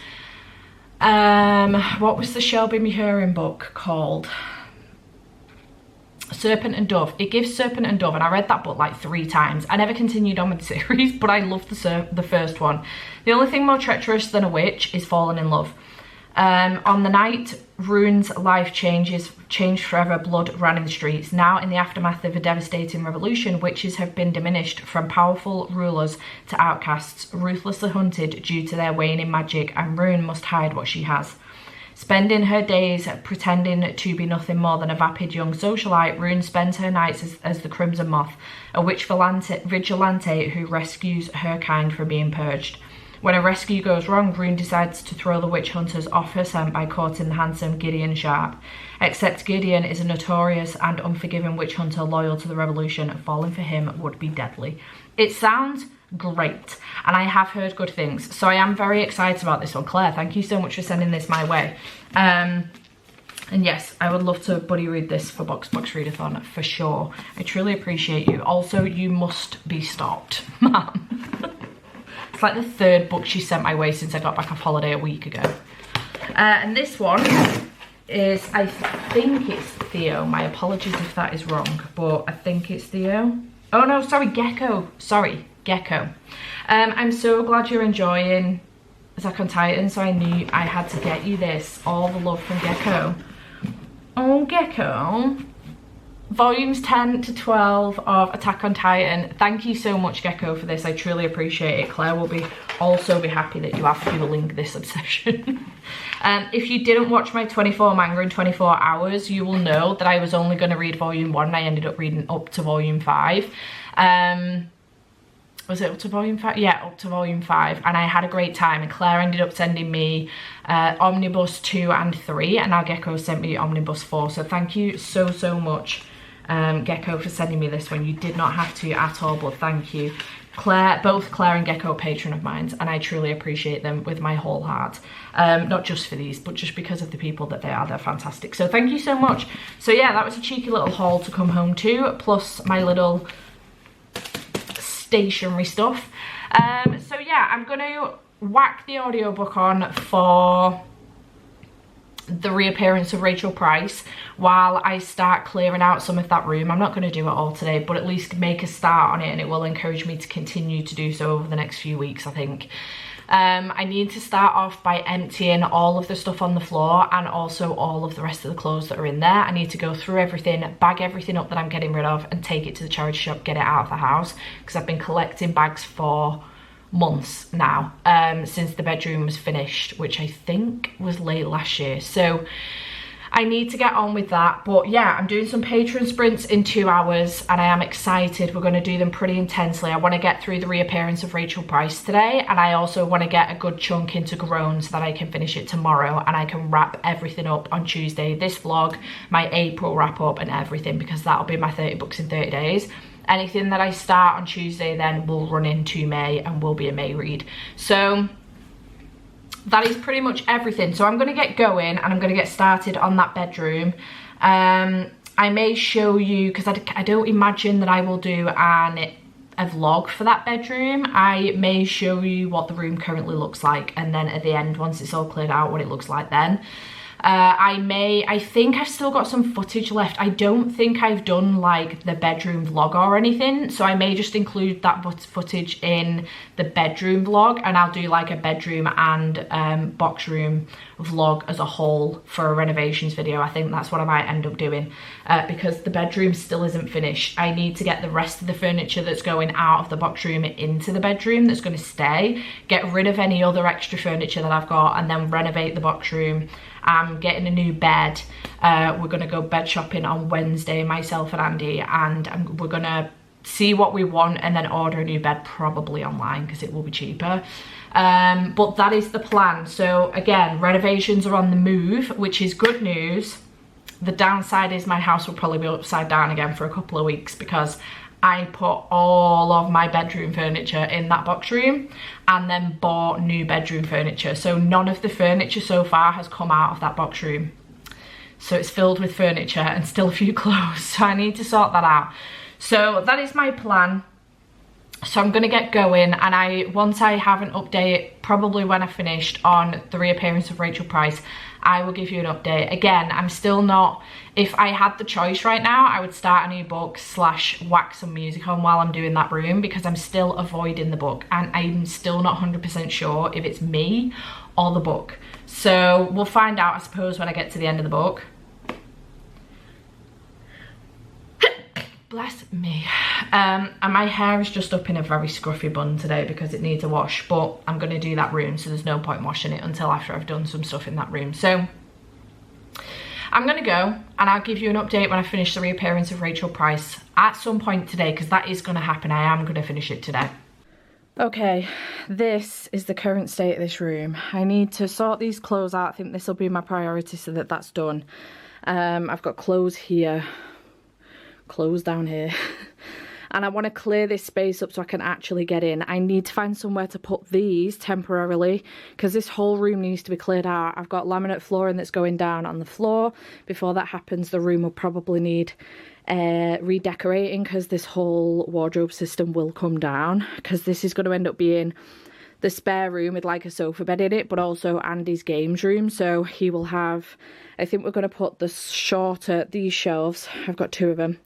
what was the Shelby Mehurin book called? Serpent and Dove. It gives Serpent and Dove, and I read that book like 3 times. I never continued on with the series, but I loved the first one. The only thing more treacherous than a witch is falling in love. On the night Rune's life changed forever, blood ran in the streets. Now, in the aftermath of a devastating revolution, witches have been diminished from powerful rulers to outcasts, ruthlessly hunted due to their waning magic, and Rune must hide what she has. Spending her days pretending to be nothing more than a vapid young socialite, Rune spends her nights as the Crimson Moth, a witch vigilante who rescues her kind from being purged. When a rescue goes wrong, Rune decides to throw the witch hunters off her scent by courting the handsome Gideon Sharp. Except Gideon is a notorious and unforgiving witch hunter loyal to the revolution. Falling for him would be deadly. It sounds great, and I have heard good things, so I am very excited about this one. Claire, thank you so much for sending this my way. And yes, I would love to buddy read this for Box Readathon for sure. I truly appreciate you. Also, you must be stopped, ma'am. It's like the 3rd book she sent my way since I got back off holiday a week ago. And this one is, I think it's Theo. My apologies if that is wrong, but I think it's Theo. Oh no, sorry, Gecko. Sorry, Gecko. I'm so glad you're enjoying Attack on Titan, so I knew I had to get you this. All the love from Gecko. Oh, Gecko. Volumes 10 to 12 of Attack on Titan. Thank you so much, Gecko, for this. I truly appreciate it. Claire will also be happy that you have fueling this obsession. If you didn't watch my 24 manga in 24 hours, you will know that I was only going to read volume 1 and I ended up reading up to volume 5. Was it up to volume 5? Yeah, up to volume 5, and I had a great time. And Claire ended up sending me Omnibus 2 and 3, and now Gecko sent me Omnibus 4. So thank you so much, Gecko, for sending me this one. You did not have to at all, but thank you. Both Claire and Gecko are patron of mine, and I truly appreciate them with my whole heart. Not just for these, but just because of the people that they are. They're fantastic. So thank you so much. So yeah, that was a cheeky little haul to come home to, plus my little stationery stuff. So yeah, I'm gonna whack the audiobook on for the reappearance of Rachel Price while I start clearing out some of that room. I'm not going to do it all today, but at least make a start on it, and it will encourage me to continue to do so over the next few weeks, I think. I need to start off by emptying all of the stuff on the floor and also all of the rest of the clothes that are in there. I need to go through everything, bag everything up that I'm getting rid of, and take it to the charity shop, get it out of the house, because I've been collecting bags for months now, since the bedroom was finished, which I think was late last year. So I need to get on with that. But yeah, I'm doing some patron sprints in 2 hours, and I am excited. We're going to do them pretty intensely. I want to get through the reappearance of Rachel Price today, and I also want to get a good chunk into Grown so that I can finish it tomorrow and I can wrap everything up on Tuesday. This vlog, my April wrap up and everything, because that'll be my 30 books in 30 days. Anything that I start on Tuesday then will run into May and will be a May read. So that is pretty much everything. So I'm going to get going and I'm going to get started on that bedroom. I may show you, because I don't imagine that I will do a vlog for that bedroom. I may show you what the room currently looks like, and then at the end, once it's all cleared out, what it looks like then. I think I've still got some footage left. I don't think I've done like the bedroom vlog or anything, so I may just include that footage in the bedroom vlog, and I'll do like a bedroom and box room vlog as a whole for a renovations video. I think that's what I might end up doing, because the bedroom still isn't finished. I need to get the rest of the furniture that's going out of the box room into the bedroom that's going to stay, get rid of any other extra furniture that I've got, and then renovate the box room I'm getting a new bed. We're gonna go bed shopping on Wednesday, myself and Andy, and we're gonna see what we want and then order a new bed, probably online because it will be cheaper. But that is the plan. So again, renovations are on the move, which is good news. The downside is my house will probably be upside down again for a couple of weeks because I put all of my bedroom furniture in that box room and then bought new bedroom furniture. So none of the furniture so far has come out of that box room. So it's filled with furniture and still a few clothes. So I need to sort that out. So that is my plan. So I'm gonna get going, and once I have an update, probably when I finished on the reappearance of Rachel Price, I will give you an update. Again, I'm still not, if I had the choice right now, I would start a new book / whack some music on while I'm doing that room, because I'm still avoiding the book and I'm still not 100% sure if it's me or the book. So we'll find out, I suppose, when I get to the end of the book. Bless me. And my hair is just up in a very scruffy bun today because it needs a wash, but I'm going to do that room, so there's no point washing it until after I've done some stuff in that room. So I'm going to go and I'll give you an update when I finish the reappearance of Rachel Price at some point today, because that is going to happen. I am going to finish it today. Okay, this is the current state of this room. I need to sort these clothes out. I think this will be my priority so that that's done. I've got clothes here, clothes down here. And I want to clear this space up so I can actually get in. I need to find somewhere to put these temporarily because this whole room needs to be cleared out. I've got laminate flooring that's going down on the floor. Before that happens, the room will probably need redecorating because this whole wardrobe system will come down, because this is going to end up being the spare room with like a sofa bed in it, but also Andy's games room. So he will have, I think we're going to put these shelves, I've got 2 of them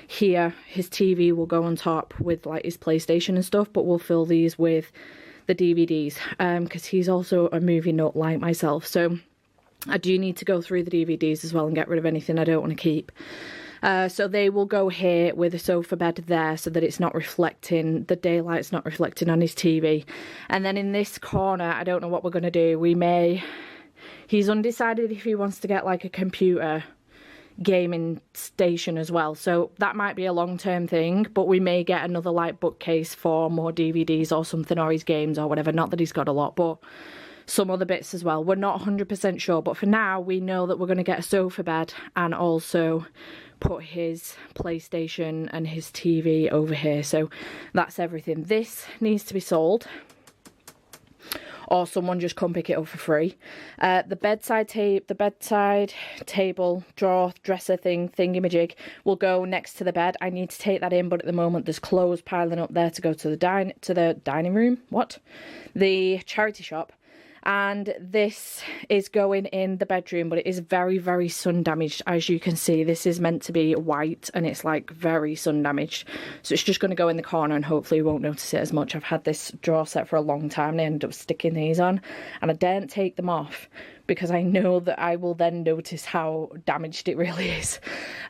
here. His TV will go on top with like his PlayStation and stuff, but we'll fill these with the DVDs because he's also a movie nut like myself. So I do need to go through the DVDs as well and get rid of anything I don't want to keep. So they will go here with a sofa bed there so that it's not reflecting, the daylight's not reflecting on his TV. And then in this corner, I don't know what we're going to do. He's undecided if he wants to get like a computer gaming station as well. So that might be a long-term thing, but we may get another like bookcase for more DVDs or something, or his games or whatever. Not that he's got a lot, but some other bits as well. We're not 100% sure, but for now we know that we're going to get a sofa bed and also put his PlayStation and his TV over here. So that's everything. This needs to be sold, or someone just come pick it up for free. The bedside table, drawer, dresser thingamajig will go next to the bed. I need to take that in, but at the moment there's clothes piling up there to go to the dining room. The charity shop. And this is going in the bedroom, but it is very, very sun damaged. As you can see, this is meant to be white and it's like very sun damaged. So it's just going to go in the corner and hopefully you won't notice it as much. I've had this drawer set for a long time and I ended up sticking these on and I daren't take them off because I know that I will then notice how damaged it really is.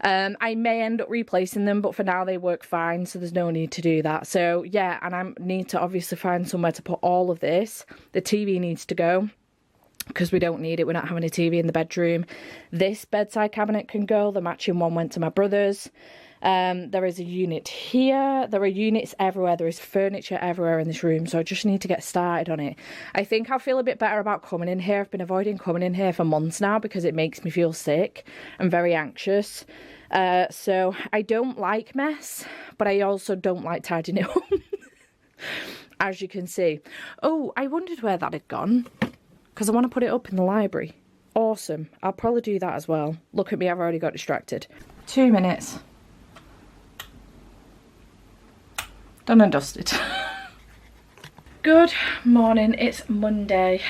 I may end up replacing them, but for now they work fine, so there's no need to do that. So yeah, and I need to obviously find somewhere to put all of this. The TV needs to go because we don't need it. We're not having a TV in the bedroom. This bedside cabinet can go. The matching one went to my brother's. There is a unit here. There are units everywhere. There is furniture everywhere in this room, so I just need to get started on it. I think I'll feel a bit better about coming in here. I've been avoiding coming in here for months now because it makes me feel sick and very anxious. So I don't like mess, but I also don't like tidying it up, as you can see. Oh, I wondered where that had gone because I want to put it up in the library. Awesome. I'll probably do that as well. Look at me, I've already got distracted. 2 minutes. Done and dusted. Good morning, it's Monday.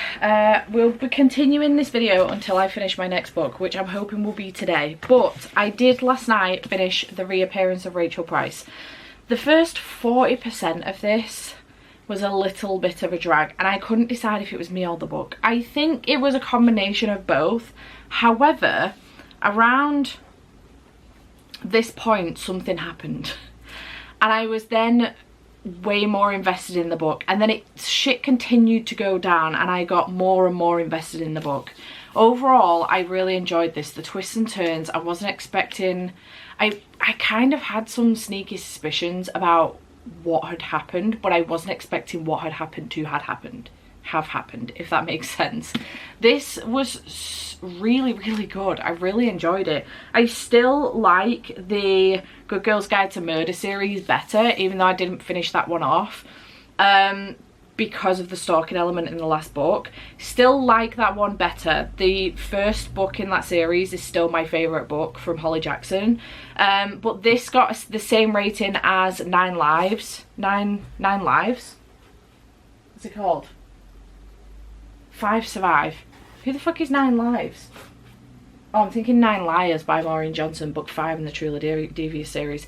We'll be continuing this video until I finish my next book, which I'm hoping will be today. But I did last night finish the reappearance of Rachel Price. The first 40% of this was a little bit of a drag and I couldn't decide if it was me or the book. I think it was a combination of both. However, around this point something happened and I was then way more invested in the book, and then shit continued to go down and I got more and more invested in the book. Overall, I really enjoyed this. The twists and turns, I wasn't expecting. I kind of had some sneaky suspicions about what had happened, but I wasn't expecting what had happened to have happened, if that makes sense. This was really, really good. I really enjoyed it. I still like the Good Girl's Guide to Murder series better, even though I didn't finish that one off, because of the stalking element in the last book. Still like that one better. The first book in that series is still my favourite book from Holly Jackson, but this got the same rating as 9 Lives. Nine Lives? What's it called? 5 Survive. Who the fuck is 9 Lives? Oh, I'm thinking 9 Liars by Maureen Johnson, book 5 in the Truly Devious series.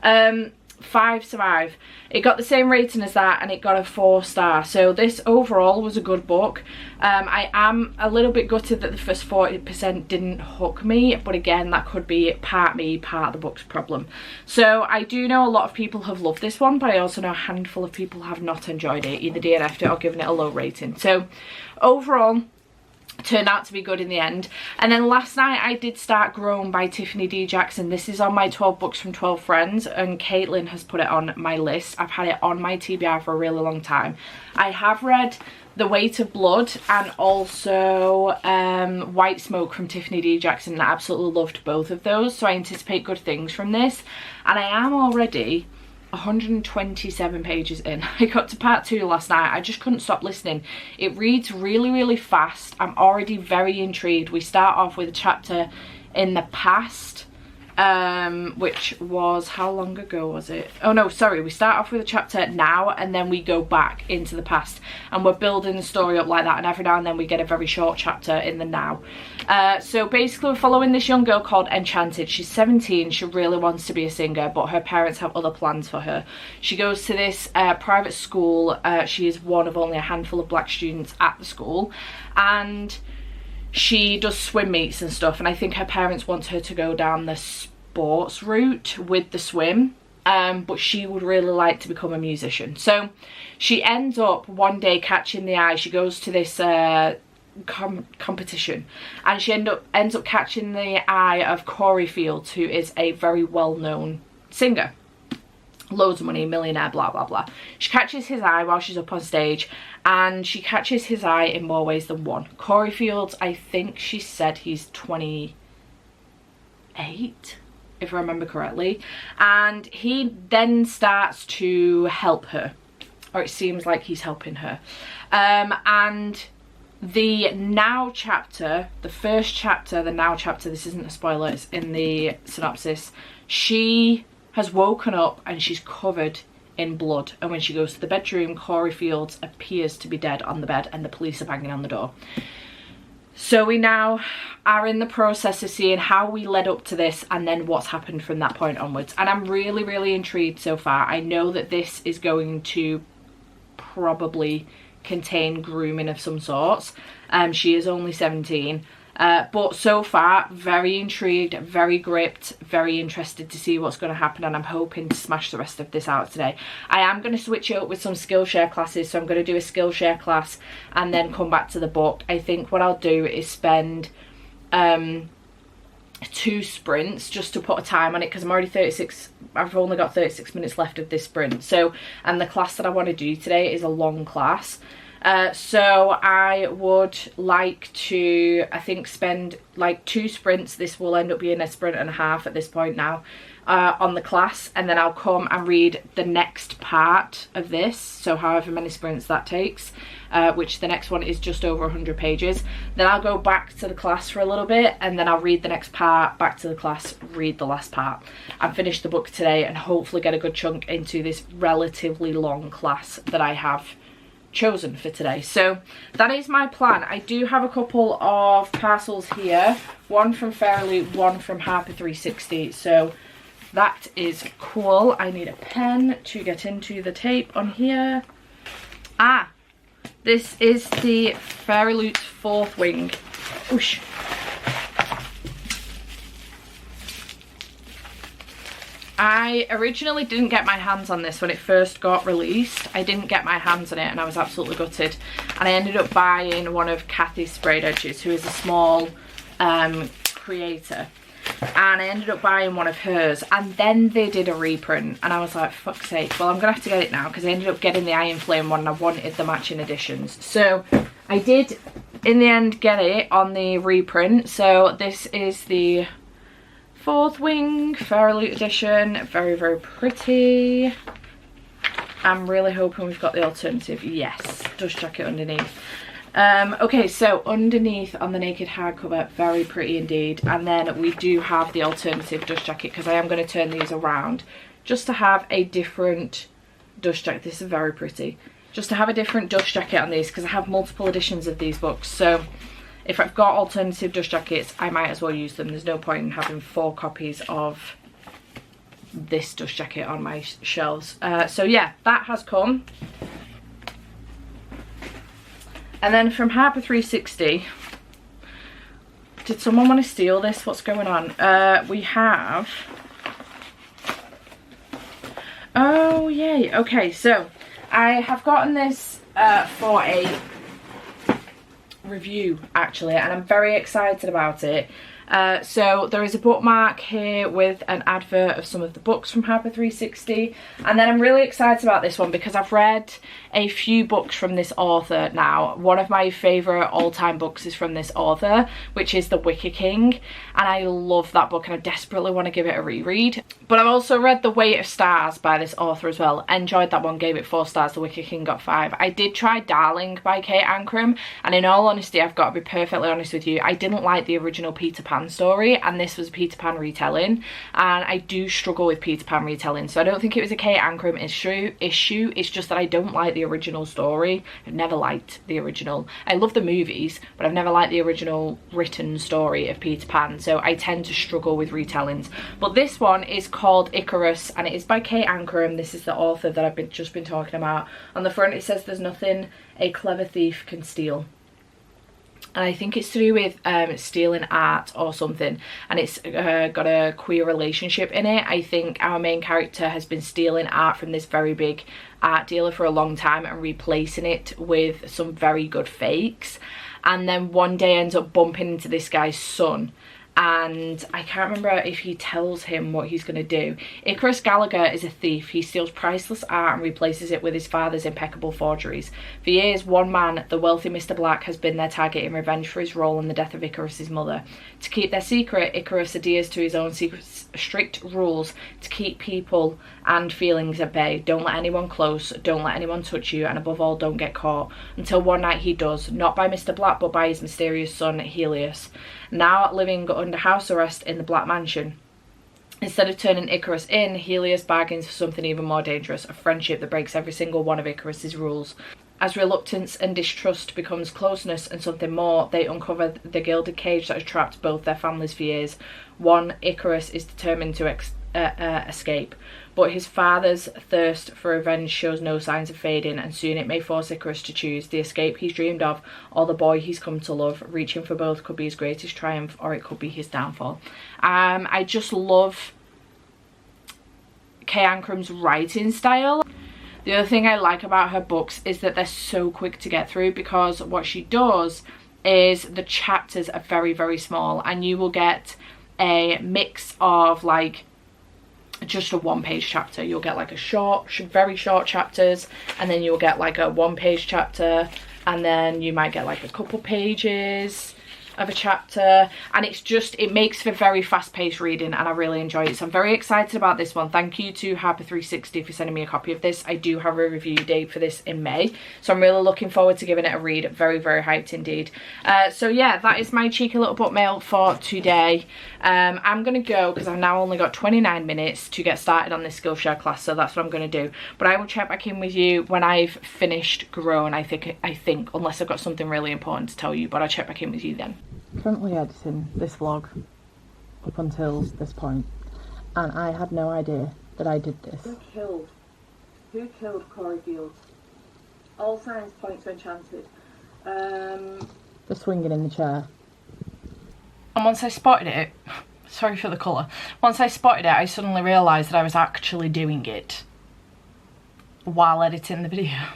5 Survive. It got the same rating as that and it got a 4-star. So this overall was a good book. I am a little bit gutted that the first 40% didn't hook me, but again, that could be part me, part the book's problem. So I do know a lot of people have loved this one, but I also know a handful of people have not enjoyed it, either DNF'd it or given it a low rating. So overall, turned out to be good in the end. And then last night I did start Grown by Tiffany D. Jackson. This is on my 12 books from 12 friends, and Caitlin has put it on my list. I've had it on my TBR for a really long time. I have read The Weight of Blood and also White Smoke from Tiffany D. Jackson, and I absolutely loved both of those, so I anticipate good things from this. And I am already 127 pages in. I got to part 2 last night. I just couldn't stop listening. It reads really, really fast. I'm already very intrigued. We start off with a chapter in the past, which was, how long ago was it? Oh no, sorry, we start off with a chapter now and then we go back into the past, and we're building the story up like that, and every now and then we get a very short chapter in the now. So basically we're following this young girl called Enchanted. She's 17, she really wants to be a singer, but her parents have other plans for her. She goes to this private school. She is one of only a handful of black students at the school, and she does swim meets and stuff, and I think her parents want her to go down the sports route with the swim, but she would really like to become a musician. So she ends up one day catching the eye. She goes to this competition, and she ends up catching the eye of Corey Fields, who is a very well-known singer. Loads of money, millionaire, blah blah blah. She catches his eye while she's up on stage, and she catches his eye in more ways than one. Corey Fields, I think she said he's 28, if I remember correctly, and he then starts to help her, or it seems like he's helping her. And the now chapter, the first chapter, the now chapter, this isn't a spoiler, it's in the synopsis, she has woken up and she's covered in blood, and when she goes to the bedroom, Corey Fields appears to be dead on the bed and the police are banging on the door. So we now are in the process of seeing how we led up to this and then what's happened from that point onwards, and I'm really, really intrigued so far. I know that this is going to probably contain grooming of some sorts. She is only 17, but so far very intrigued, very gripped, very interested to see what's going to happen, and I'm hoping to smash the rest of this out today. I am going to switch it up with some Skillshare classes, so I'm going to do a Skillshare class and then come back to the book. I think what I'll do is spend 2 sprints just to put a time on it, because I've only got 36 minutes left of this sprint. So, and the class that I want to do today is a long class. So I would like to, I think, spend like 2 sprints. This will end up being a sprint and a half at this point now, on the class, and then I'll come and read the next part of this, so however many sprints that takes, which the next one is just over 100 pages. Then I'll go back to the class for a little bit, and then I'll read the next part, back to the class, read the last part, and finish the book today, and hopefully get a good chunk into this relatively long class that I have chosen for today. So that is my plan. I do have a couple of parcels here, one from Fairly, one from Harper 360, so that is cool. I need a pen to get into the tape on here. This is the Fairy Loot's 4th wing. Oosh. I originally didn't get my hands on this when it first got released. I didn't get my hands on it and I was absolutely gutted. And I ended up buying one of Kathy's sprayed edges, who is a small creator. And I ended up buying one of hers, and then they did a reprint and I was like, fuck's sake, well I'm gonna have to get it now, because I ended up getting the Iron Flame one and I wanted the matching editions. So I did in the end get it on the reprint. So this is the Fourth Wing Fairy edition. Very, very pretty. I'm really hoping we've got the alternative. Yes, dust jacket underneath. Okay, so underneath on the naked hardcover, very pretty indeed. And then we do have the alternative dust jacket, because I am going to turn these around just to have a different dust jacket. This is very pretty. Just to have a different dust jacket on these, because I have multiple editions of these books. So if I've got alternative dust jackets, I might as well use them. There's no point in having 4 copies of this dust jacket on my shelves. So yeah, that has come. And then from Harper 360, did someone want to steal this? What's going on? We have, oh yay, okay, so I have gotten this for a review actually, and I'm very excited about it. So there is a bookmark here with an advert of some of the books from Harper 360, and then I'm really excited about this one because I've read a few books from this author now. One of my favourite all-time books is from this author, which is The Wicker King, and I love that book and I desperately want to give it a reread. But I've also read The Weight of Stars by this author as well. Enjoyed that one, gave it 4 stars. The Wicker King got 5. I did try Darling by Kate Ancrum, and in all honesty, I've got to be perfectly honest with you, I didn't like the original Peter Pan story, and this was a Peter Pan retelling, and I do struggle with Peter Pan retelling, so I don't think it was a Kate Ancrum issue. It's just that I don't like the original story. I've never liked the original. I love the movies, but I've never liked the original written story of Peter Pan, so I tend to struggle with retellings. But this one is called Icarus, and it is by Kate Ancrum. This is the author that I've just been talking about. On the front it says, "There's nothing a clever thief can steal." And I think it's to do with stealing art or something, and it's got a queer relationship in it. I think our main character has been stealing art from this very big art dealer for a long time and replacing it with some very good fakes, and then one day ends up bumping into this guy's son, and I can't remember if he tells him what he's going to do. Icarus Gallagher is a thief. He steals priceless art and replaces it with his father's impeccable forgeries. For years, one man, the wealthy Mr. Black, has been their target in revenge for his role in the death of Icarus's mother. To keep their secret, Icarus adheres to his own strict rules to keep people and feelings at bay. Don't let anyone close, don't let anyone touch you, and above all, don't get caught. Until one night he does, not by Mr. Black, but by his mysterious son, Helios, now living under house arrest in the Black Mansion. Instead of turning Icarus in, Helios bargains for something even more dangerous, a friendship that breaks every single one of Icarus's rules. As reluctance and distrust becomes closeness and something more, they uncover the gilded cage that has trapped both their families for years. One, Icarus is determined to escape, but his father's thirst for revenge shows no signs of fading, and soon it may force Icarus to choose the escape he's dreamed of or the boy he's come to love. Reaching for both could be his greatest triumph, or it could be his downfall. I just love Kay Ancrum's writing style. The other thing I like about her books is that they're so quick to get through, because what she does is the chapters are very, very small, and you will get a mix of like just a 1-page chapter. You'll get like a very short chapters, and then you'll get like a 1-page chapter, and then you might get like a couple pages of a chapter, and it makes for very fast-paced reading, and I really enjoy it. So I'm very excited about this one. Thank you to Harper 360 for sending me a copy of this. I do have a review date for this in May, so I'm really looking forward to giving it a read. Very, very hyped indeed. So yeah, that is my cheeky little book mail for today. I'm gonna go, because I've now only got 29 minutes to get started on this Skillshare class, so that's what I'm gonna do. But I will check back in with you when I've finished Grown, I think, unless I've got something really important to tell you, but I'll check back in with you then. Currently editing this vlog up until this point, and I had no idea that I did this. Who killed Corey Fields? All signs point to Enchanted. The swinging in the chair. And once I spotted it, it's sorry for the colour. Once I spotted it, I suddenly realised that I was actually doing it while editing the video.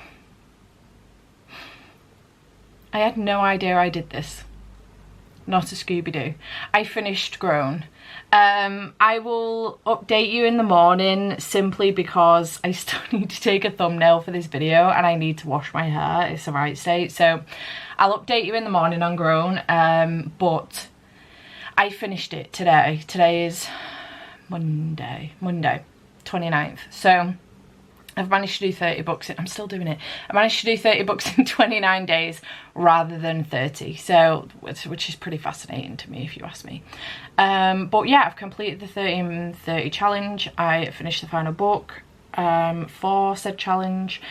I had no idea I did this. Not a Scooby-Doo. I finished Grown. I will update you in the morning simply because I still need to take a thumbnail for this video and I need to wash my hair. It's the right state. So I'll update you in the morning on Grown. But I finished it today. Today is Monday, 29th. So I've managed to do 30 books. I'm still doing it. I managed to do 30 books in 29 days rather than 30. So, which is pretty fascinating to me if you ask me. But yeah, I've completed the 30 challenge. I finished the final book for said challenge.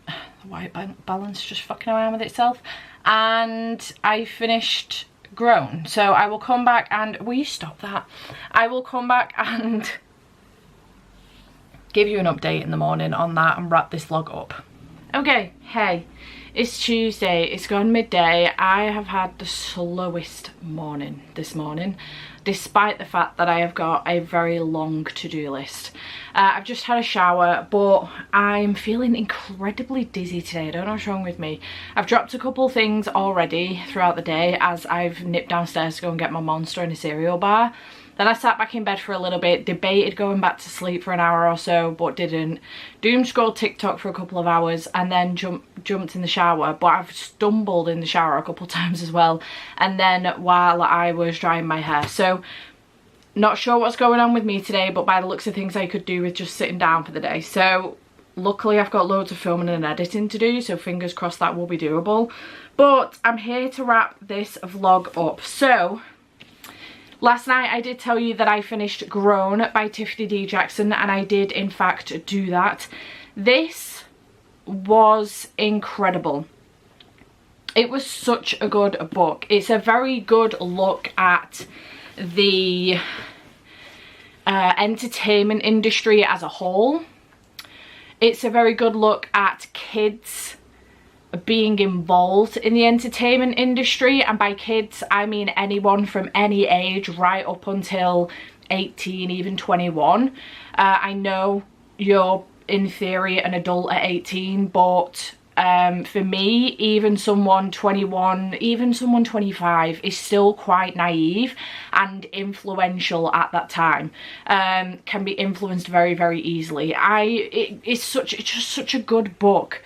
The white balance just fucking around with itself. And I finished Grown. So I will come back and... Will you stop that? I will come back and give you an update in the morning on that and wrap this vlog up. Okay, hey, it's Tuesday, it's gone midday. I have had the slowest morning this morning, despite the fact that I have got a very long to-do list. I've just had a shower, but I'm feeling incredibly dizzy today. I don't know what's wrong with me. I've dropped a couple things already throughout the day as I've nipped downstairs to go and get my Monster and a cereal bar. Then I sat back in bed for a little bit, debated going back to sleep for an hour or so, but didn't. Doom scrolled TikTok for a couple of hours and then jumped in the shower, but I've stumbled in the shower a couple of times as well. And then while I was drying my hair. So, not sure what's going on with me today, but by the looks of things I could do with just sitting down for the day. So, luckily I've got loads of filming and editing to do, so fingers crossed that will be doable. But I'm here to wrap this vlog up. So, last night I did tell you that I finished Grown by Tiffany D. Jackson, and I did in fact do that. This was incredible. It was such a good book. It's a very good look at the entertainment industry as a whole. It's a very good look at kids being involved in the entertainment industry, and by kids I mean anyone from any age right up until 18, even 21. I know you're in theory an adult at 18, but for me, even someone 21, even someone 25 is still quite naive and influential at that time. Can be influenced very, very easily. It's just such a good book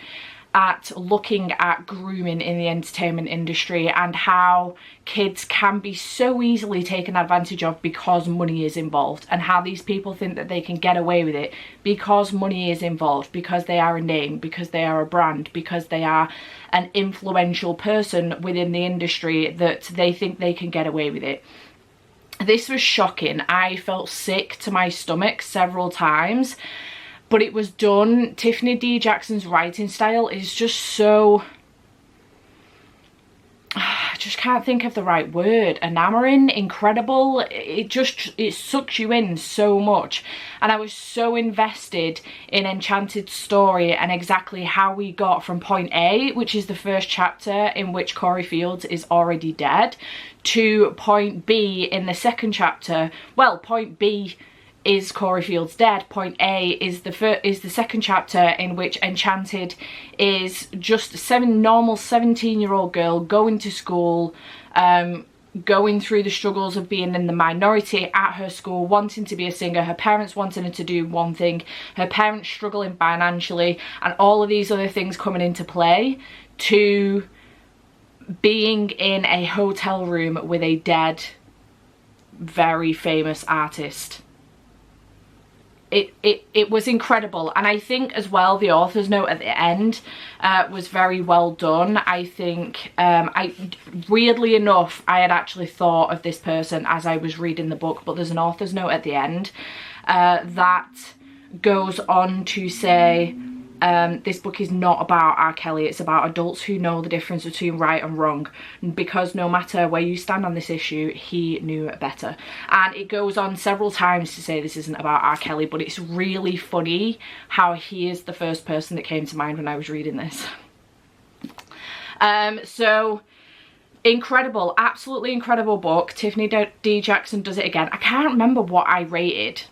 at looking at grooming in the entertainment industry and how kids can be so easily taken advantage of because money is involved, and how these people think that they can get away with it because money is involved, because they are a name, because they are a brand, because they are an influential person within the industry, that they think they can get away with it. This was shocking. I felt sick to my stomach several times. But it was done. Tiffany D. Jackson's writing style is just so... I just can't think of the right word. Enamoring, incredible. It sucks you in so much. And I was so invested in Enchanted's story and exactly how we got from point A, which is the first chapter in which Corey Fields is already dead, to point B in the second chapter. Well, point B is Corey Fields dead. Point A is the second chapter in which Enchanted is just a normal 17-year-old girl going to school, going through the struggles of being in the minority at her school, wanting to be a singer, her parents wanting her to do one thing, her parents struggling financially, and all of these other things coming into play, to being in a hotel room with a dead, very famous artist. It was incredible, and I think as well the author's note at the end was very well done. I think weirdly enough I had actually thought of this person as I was reading the book, but there's an author's note at the end that goes on to say this book is not about R. Kelly, it's about adults who know the difference between right and wrong, because no matter where you stand on this issue, he knew better. And it goes on several times to say this isn't about R. Kelly, but it's really funny how he is the first person that came to mind when I was reading this. So Incredible, absolutely incredible book. Tiffany D. Jackson does it again. I can't remember what I rated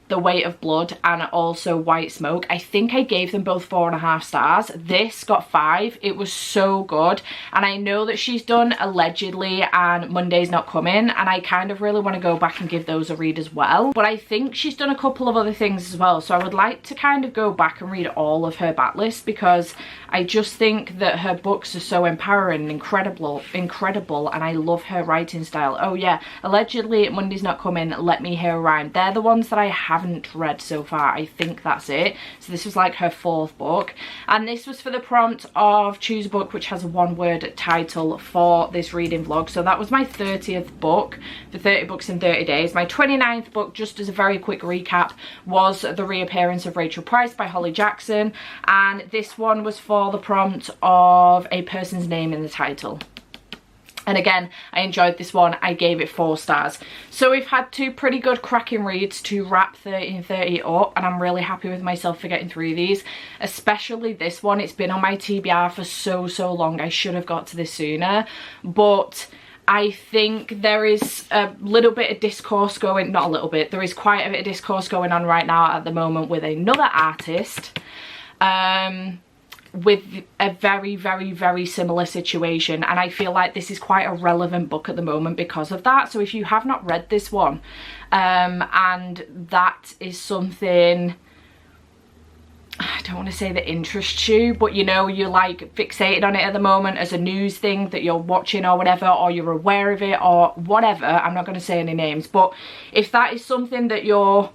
The Weight of Blood and also White Smoke. I think I gave them both 4.5 stars. This got 5. It was so good, and I know that she's done Allegedly and Monday's Not Coming, and I kind of really want to go back and give those a read as well. But I think she's done a couple of other things as well, so I would like to kind of go back and read all of her backlist, because I just think that her books are so empowering and incredible, and I love her writing style. Oh yeah, Allegedly, Monday's Not Coming, Let Me Hear a Rhyme. They're the ones that I haven't read so far. I think that's it. So this was like her 4th book, and this was for the prompt of choose a book which has a 1-word title for this reading vlog. So that was my 30th book for 30 books in 30 days. My 29th book, just as a very quick recap, was The Reappearance of Rachel Price by Holly Jackson, and this one was for the prompt of a person's name in the title. And again, I enjoyed this one. I gave it 4 stars. So we've had 2 pretty good cracking reads to wrap 30 and 30 up, and I'm really happy with myself for getting through these, especially this one. It's been on my TBR for so long. I should have got to this sooner, but I think there is a little bit of discourse going, not a little bit, there is quite a bit of discourse going on right now at the moment with another artist with a very similar situation, and I feel like this is quite a relevant book at the moment because of that. So if you have not read this one, and that is something, I don't want to say that interests you, but you know, you're like fixated on it at the moment as a news thing that you're watching or whatever, or you're aware of it or whatever, I'm not going to say any names, but if that is something that you're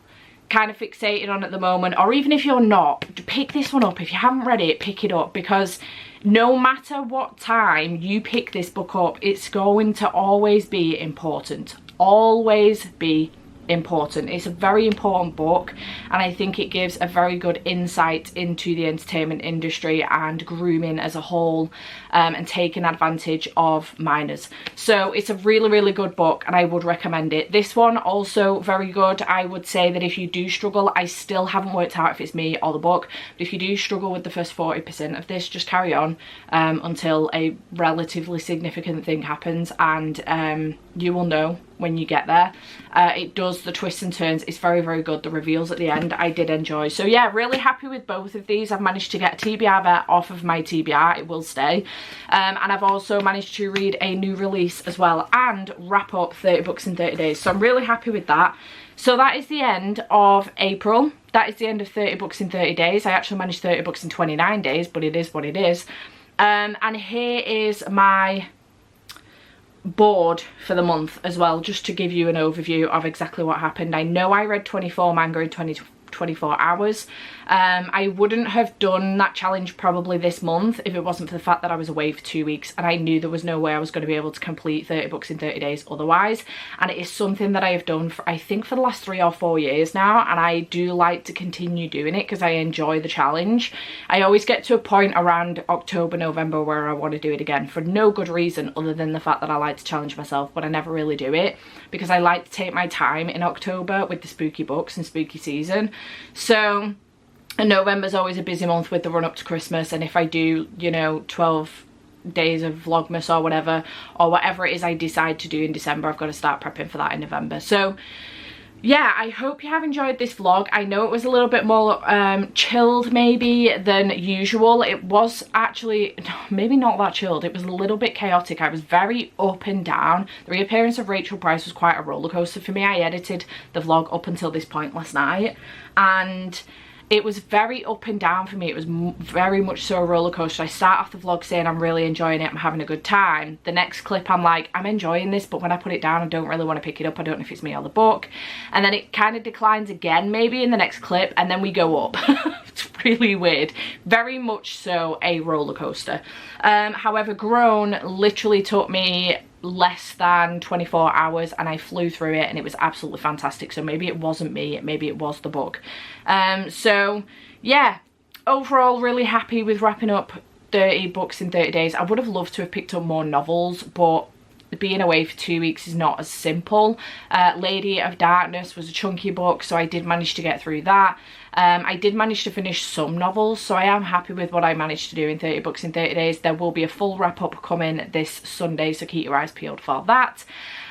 kind of fixated on at the moment, or even if you're not, pick this one up. If you haven't read it, pick it up, because no matter what time you pick this book up, it's going to always be important. Always be important. It's a very important book, and I think it gives a very good insight into the entertainment industry and grooming as a whole, and taking advantage of minors. So it's a really good book, and I would recommend it. This one also very good. I would say that if you do struggle, I still haven't worked out if it's me or the book, but if you do struggle with the first 40% of this, just carry on until a relatively significant thing happens, and you will know when you get there. It does, the twists and turns, it's very good. The reveals at the end I did enjoy. So yeah, really happy with both of these. I've managed to get a TBR there off of my TBR, it will stay, and I've also managed to read a new release as well and wrap up 30 books in 30 days. So I'm really happy with that. So that is the end of April. That is the end of 30 books in 30 days. I actually managed 30 books in 29 days, but it is what it is. And here is my board for the month as well, just to give you an overview of exactly what happened. I know I read 24 manga in 24 hours. I wouldn't have done that challenge probably this month if it wasn't for the fact that I was away for 2 weeks, and I knew there was no way I was going to be able to complete 30 books in 30 days otherwise. And it is something that I have done for, I think, for the last 3 or 4 years now, and I do like to continue doing it because I enjoy the challenge. I always get to a point around October, November where I want to do it again for no good reason other than the fact that I like to challenge myself, but I never really do it because I like to take my time in October with the spooky books and spooky season. So, and November's always a busy month with the run up to Christmas, and if I do, you know, 12 days of Vlogmas or whatever it is I decide to do in December, I've got to start prepping for that in November. So yeah, I hope you have enjoyed this vlog. I know it was a little bit more chilled maybe than usual. It was actually maybe not that chilled. It was a little bit chaotic. I was very up and down. The reappearance of Rachel Price was quite a roller coaster for me. I edited the vlog up until this point last night, and it was very up and down for me. It was very much so a roller coaster. I start off the vlog saying I'm really enjoying it, I'm having a good time. The next clip I'm like, I'm enjoying this, but when I put it down I don't really want to pick it up. I don't know if it's me or the book. And then it kind of declines again maybe in the next clip, and then we go up. It's really weird. Very much so a roller coaster. However, Grown literally took me less than 24 hours and I flew through it, and it was absolutely fantastic. So maybe it wasn't me, maybe it was the book. So yeah, overall really happy with wrapping up 30 books in 30 days. I would have loved to have picked up more novels, but being away for 2 weeks is not as simple. Lady of Darkness was a chunky book, so I did manage to get through that. I did manage to finish some novels, so I am happy with what I managed to do in 30 books in 30 days. There will be a full wrap up coming this Sunday, so keep your eyes peeled for that.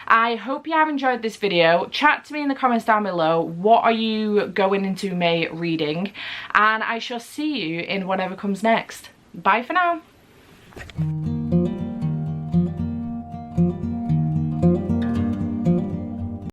I hope you have enjoyed this video. Chat to me in the comments down below. What are you going into May reading? And I shall see you in whatever comes next. Bye for now.